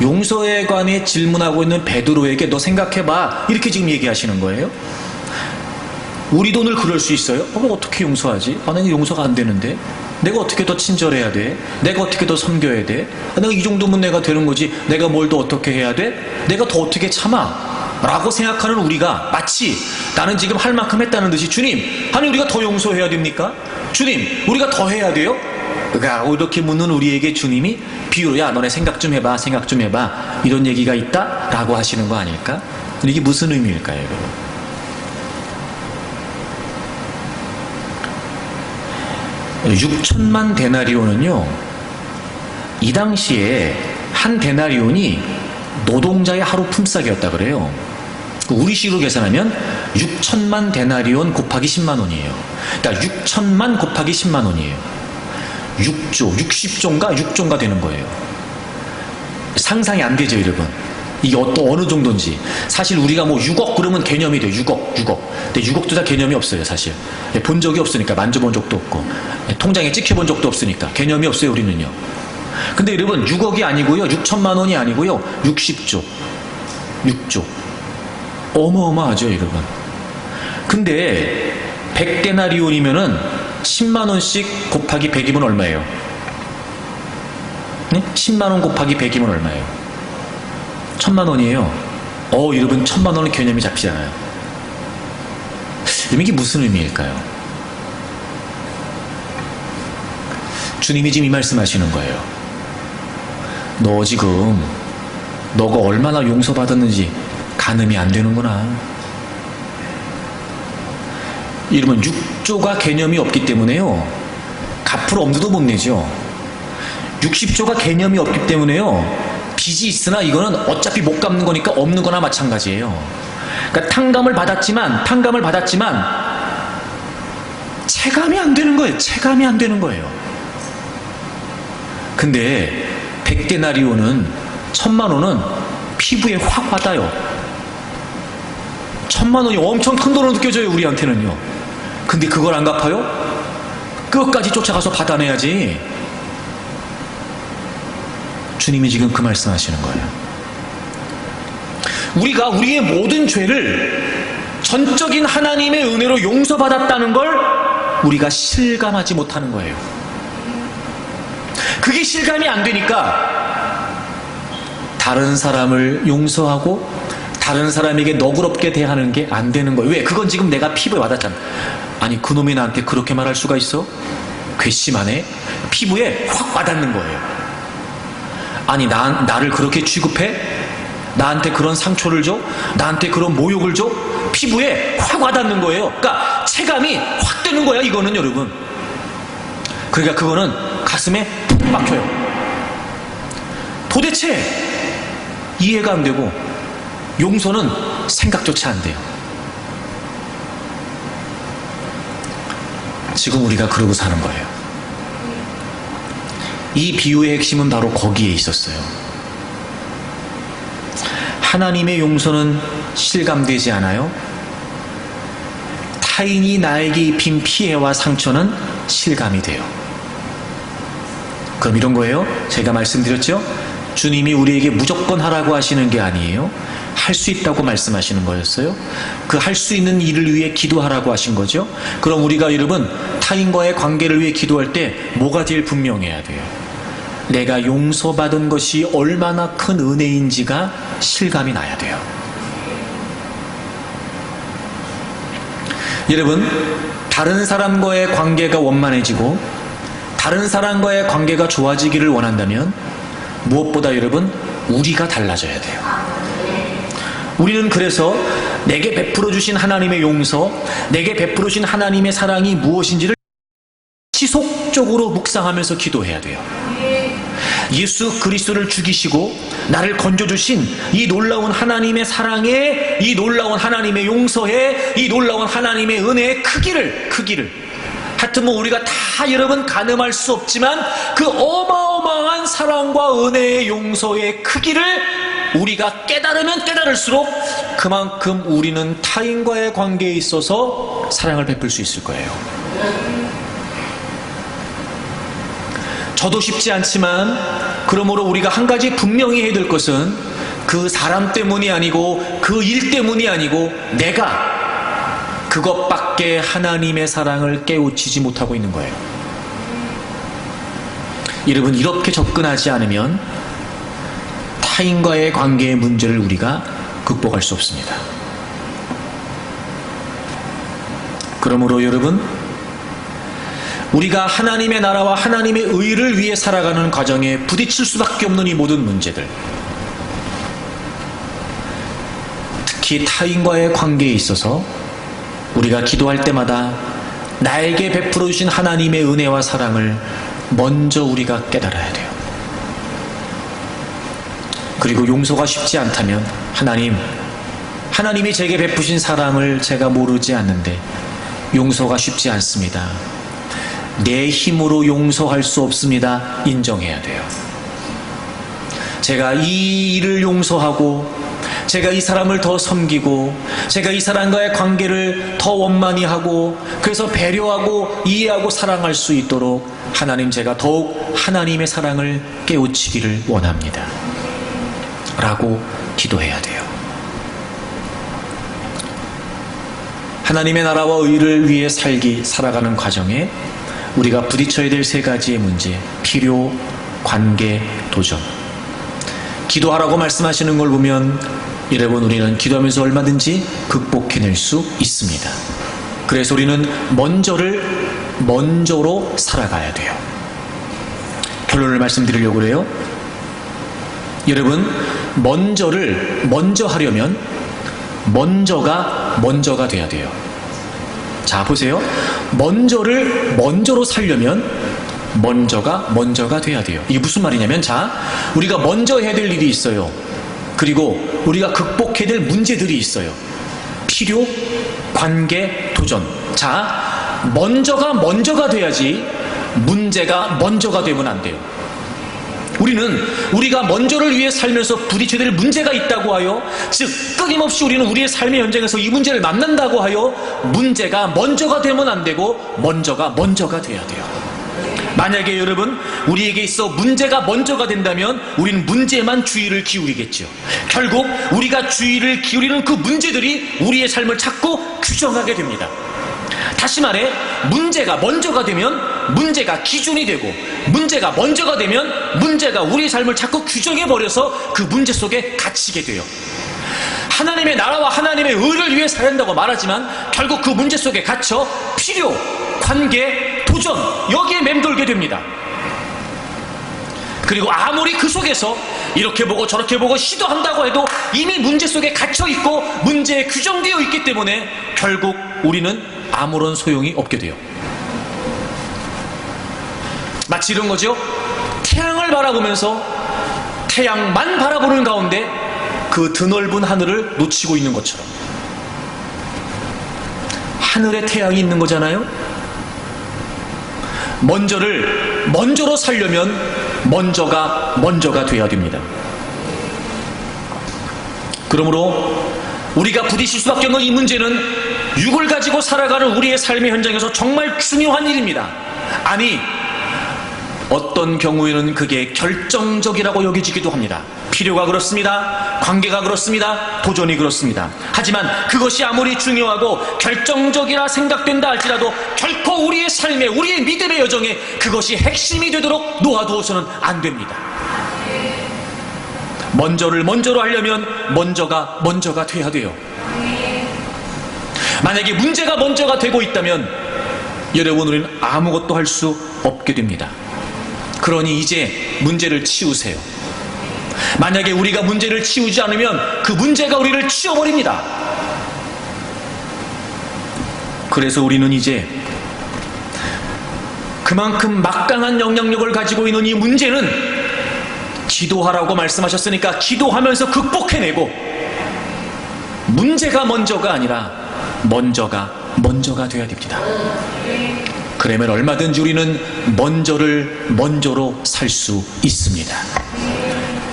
용서에 관해 질문하고 있는 베드로에게 너 생각해봐 이렇게 지금 얘기하시는 거예요. 우리도 늘 그럴 수 있어요. 어떻게 용서하지? 내가 용서가 안 되는데. 내가 어떻게 더 친절해야 돼? 내가 어떻게 더 섬겨야 돼? 내가 이 정도면 내가 되는 거지. 내가 뭘 더 어떻게 해야 돼? 내가 더 어떻게 참아? 라고 생각하는 우리가 마치 나는 지금 할 만큼 했다는 듯이, 주님 아니 우리가 더 용서해야 됩니까? 주님 우리가 더 해야 돼요? 이렇게 묻는 우리에게 주님이 비유로 야 너네 생각 좀 해봐 이런 얘기가 있다? 라고 하시는 거 아닐까? 이게 무슨 의미일까요 여러분? 6천만 데나리온은요, 이 당시에 한 데나리온이 노동자의 하루 품삯이었다 그래요. 우리식으로 계산하면 6천만 데나리온 곱하기 10만 원이에요. 그러니까 6천만 곱하기 10만 원이에요. 6조, 60조인가 6조인가 되는 거예요. 상상이 안 되죠 여러분. 이게 어느 정도인지. 사실 우리가 뭐 6억 그러면 개념이 돼요. 6억. 근데 6억도 다 개념이 없어요, 사실. 본 적이 없으니까, 만져본 적도 없고, 통장에 찍혀본 적도 없으니까, 개념이 없어요, 우리는요. 근데 여러분, 6억이 아니고요, 6천만 원이 아니고요, 60조. 6조. 어마어마하죠, 여러분. 근데, 100데나리온이면은 10만 원씩 곱하기 100이면 얼마예요? 네? 10만 원 곱하기 100이면 얼마예요? 1000만 원이에요. 여러분 1000만 원은 개념이 잡히잖아요. 이게 무슨 의미일까요? 주님이 지금 이 말씀하시는 거예요. 너 지금 너가 얼마나 용서받았는지 가늠이 안 되는구나. 이러면 6조가 개념이 없기 때문에요, 갚을 엄두도 못 내죠. 60조가 개념이 없기 때문에요, 빚이 있으나 이거는 어차피 못 갚는 거니까 없는 거나 마찬가지예요. 그러니까 탕감을 받았지만 체감이 안 되는 거예요. 체감이 안 되는 거예요. 근데 100데나리온은 1000만 원은 피부에 확 와닿아요. 1000만 원이 엄청 큰 돈으로 느껴져요, 우리한테는요. 근데 그걸 안 갚아요? 끝까지 쫓아가서 받아내야지. 주님이 지금 그 말씀하시는 거예요. 우리가 우리의 모든 죄를 전적인 하나님의 은혜로 용서받았다는 걸 우리가 실감하지 못하는 거예요. 그게 실감이 안 되니까 다른 사람을 용서하고 다른 사람에게 너그럽게 대하는 게 안 되는 거예요. 왜? 그건 지금 내가 피부에 와닿잖아. 아니, 그놈이 나한테 그렇게 말할 수가 있어? 괘씸하네? 피부에 확 와닿는 거예요. 아니, 나를 그렇게 취급해? 나한테 그런 상처를 줘? 나한테 그런 모욕을 줘? 피부에 확 와닿는 거예요. 그러니까 체감이 확 되는 거야, 이거는, 여러분. 그러니까 그거는 가슴에 푹 박혀요. 도대체 이해가 안 되고 용서는 생각조차 안 돼요. 지금 우리가 그러고 사는 거예요. 이 비유의 핵심은 바로 거기에 있었어요. 하나님의 용서는 실감되지 않아요. 타인이 나에게 입힌 피해와 상처는 실감이 돼요. 그럼 이런 거예요. 제가 말씀드렸죠? 주님이 우리에게 무조건 하라고 하시는 게 아니에요. 할 수 있다고 말씀하시는 거였어요. 그 할 수 있는 일을 위해 기도하라고 하신 거죠. 그럼 우리가 여러분 타인과의 관계를 위해 기도할 때 뭐가 제일 분명해야 돼요? 내가 용서받은 것이 얼마나 큰 은혜인지가 실감이 나야 돼요. 여러분, 다른 사람과의 관계가 원만해지고 다른 사람과의 관계가 좋아지기를 원한다면 무엇보다 여러분, 우리가 달라져야 돼요. 우리는 그래서 내게 베풀어 주신 하나님의 용서, 내게 베풀어 주신 하나님의 사랑이 무엇인지를 지속적으로 묵상하면서 기도해야 돼요. 예수 그리스도를 죽이시고 나를 건져주신 이 놀라운 하나님의 사랑의, 이 놀라운 하나님의 용서의, 이 놀라운 하나님의 은혜의 크기를 하여튼 뭐 우리가 다 여러분 가늠할 수 없지만 그 어마어마한 사랑과 은혜의 용서의 크기를 우리가 깨달으면 깨달을수록 그만큼 우리는 타인과의 관계에 있어서 사랑을 베풀 수 있을 거예요. 저도 쉽지 않지만 그러므로 우리가 한 가지 분명히 해야 될 것은 그 사람 때문이 아니고 그 일 때문이 아니고 내가 그것밖에 하나님의 사랑을 깨우치지 못하고 있는 거예요. 여러분, 이렇게 접근하지 않으면 타인과의 관계의 문제를 우리가 극복할 수 없습니다. 그러므로 여러분, 우리가 하나님의 나라와 하나님의 의를 위해 살아가는 과정에 부딪힐 수밖에 없는 이 모든 문제들, 특히 타인과의 관계에 있어서 우리가 기도할 때마다 나에게 베풀어 주신 하나님의 은혜와 사랑을 먼저 우리가 깨달아야 돼요. 그리고 용서가 쉽지 않다면 하나님이 제게 베푸신 사랑을 제가 모르지 않는데 용서가 쉽지 않습니다. 내 힘으로 용서할 수 없습니다. 인정해야 돼요. 제가 이 일을 용서하고 제가 이 사람을 더 섬기고 제가 이 사람과의 관계를 더 원만히 하고 그래서 배려하고 이해하고 사랑할 수 있도록 하나님, 제가 더욱 하나님의 사랑을 깨우치기를 원합니다 라고 기도해야 돼요. 하나님의 나라와 의를 위해 살아가는 과정에 우리가 부딪혀야 될 세 가지의 문제: 필요, 관계, 도전. 기도하라고 말씀하시는 걸 보면 여러분, 우리는 기도하면서 얼마든지 극복해낼 수 있습니다. 그래서 우리는 먼저로 살아가야 돼요. 결론을 말씀드리려고 그래요. 여러분, 먼저 하려면 먼저가 돼야 돼요. 자, 보세요. 먼저로 살려면 먼저가 돼야 돼요. 이게 무슨 말이냐면, 자, 우리가 먼저 해야 될 일이 있어요. 그리고 우리가 극복해야 될 문제들이 있어요. 필요, 관계, 도전. 자, 먼저가 돼야지 문제가 먼저가 되면 안 돼요. 우리가 먼저를 위해 살면서 부딪혀야 될 문제가 있다고 하여, 즉 끊임없이 우리는 우리의 삶의 현장에서 이 문제를 만난다고 하여 문제가 먼저가 되면 안 되고 먼저가 돼야 돼요. 만약에 여러분, 우리에게 있어 문제가 먼저가 된다면 우리는 문제만 주의를 기울이겠죠. 결국 우리가 주의를 기울이는 그 문제들이 우리의 삶을 자꾸 규정하게 됩니다. 다시 말해, 문제가 먼저가 되면 문제가 기준이 되고, 문제가 먼저가 되면 문제가 우리의 삶을 자꾸 규정해버려서 그 문제 속에 갇히게 돼요. 하나님의 나라와 하나님의 의를 위해 살아야 한다고 말하지만 결국 그 문제 속에 갇혀 필요, 관계, 도전, 여기에 맴돌게 됩니다. 그리고 아무리 그 속에서 이렇게 보고 저렇게 보고 시도한다고 해도 이미 문제 속에 갇혀있고 문제에 규정되어 있기 때문에 결국 우리는 아무런 소용이 없게 돼요. 마치 이런 거죠. 태양을 바라보면서 태양만 바라보는 가운데 그 드넓은 하늘을 놓치고 있는 것처럼, 하늘에 태양이 있는 거잖아요. 먼저로 살려면 먼저가 돼야 됩니다. 그러므로 우리가 부딪힐 수밖에 없는 이 문제는 육을 가지고 살아가는 우리의 삶의 현장에서 정말 중요한 일입니다. 아니, 어떤 경우에는 그게 결정적이라고 여겨지기도 합니다. 필요가 그렇습니다. 관계가 그렇습니다. 도전이 그렇습니다. 하지만 그것이 아무리 중요하고 결정적이라 생각된다 할지라도 결코 우리의 삶에, 우리의 믿음의 여정에 그것이 핵심이 되도록 놓아두어서는 안 됩니다. 먼저로 하려면 먼저가 돼야 돼요. 만약에 문제가 먼저가 되고 있다면 여러분, 우리는 아무것도 할 수 없게 됩니다. 그러니 이제 문제를 치우세요. 만약에 우리가 문제를 치우지 않으면 그 문제가 우리를 치워버립니다. 그래서 우리는 이제 그만큼 막강한 영향력을 가지고 있는 이 문제는 기도하라고 말씀하셨으니까 기도하면서 극복해내고, 문제가 먼저가 아니라 먼저가 돼야 됩니다. 그러면 얼마든지 우리는 먼저로 살 수 있습니다.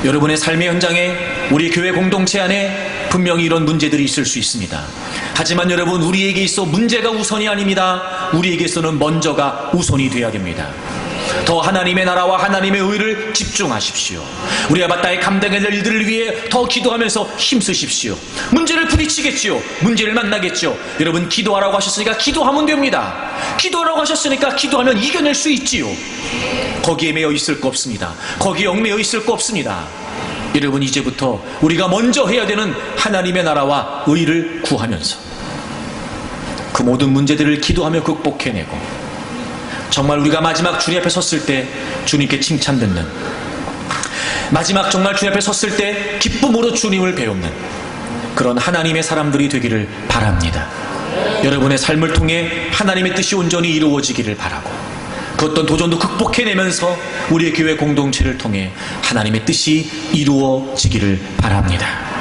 여러분의 삶의 현장에, 우리 교회 공동체 안에 분명히 이런 문제들이 있을 수 있습니다. 하지만 여러분, 우리에게 있어 문제가 우선이 아닙니다. 우리에게서는 먼저가 우선이 되어야 됩니다. 더 하나님의 나라와 하나님의 의를 집중하십시오. 우리가 마땅히 감당해야 될 일들을 위해 더 기도하면서 힘쓰십시오. 문제를 부딪히겠지요. 문제를 만나겠죠. 여러분, 기도하라고 하셨으니까 기도하면 됩니다. 기도하라고 하셨으니까 기도하면 이겨낼 수 있지요. 거기에 매여 있을 거 없습니다. 거기에 얽매여 있을 거 없습니다. 여러분, 이제부터 우리가 먼저 해야 되는 하나님의 나라와 의를 구하면서 그 모든 문제들을 기도하며 극복해내고, 정말 우리가 마지막 주님 앞에 섰을 때 주님께 칭찬 듣는, 마지막 정말 주님 앞에 섰을 때 기쁨으로 주님을 배우는 그런 하나님의 사람들이 되기를 바랍니다. 여러분의 삶을 통해 하나님의 뜻이 온전히 이루어지기를 바라고, 그 어떤 도전도 극복해내면서 우리의 교회 공동체를 통해 하나님의 뜻이 이루어지기를 바랍니다.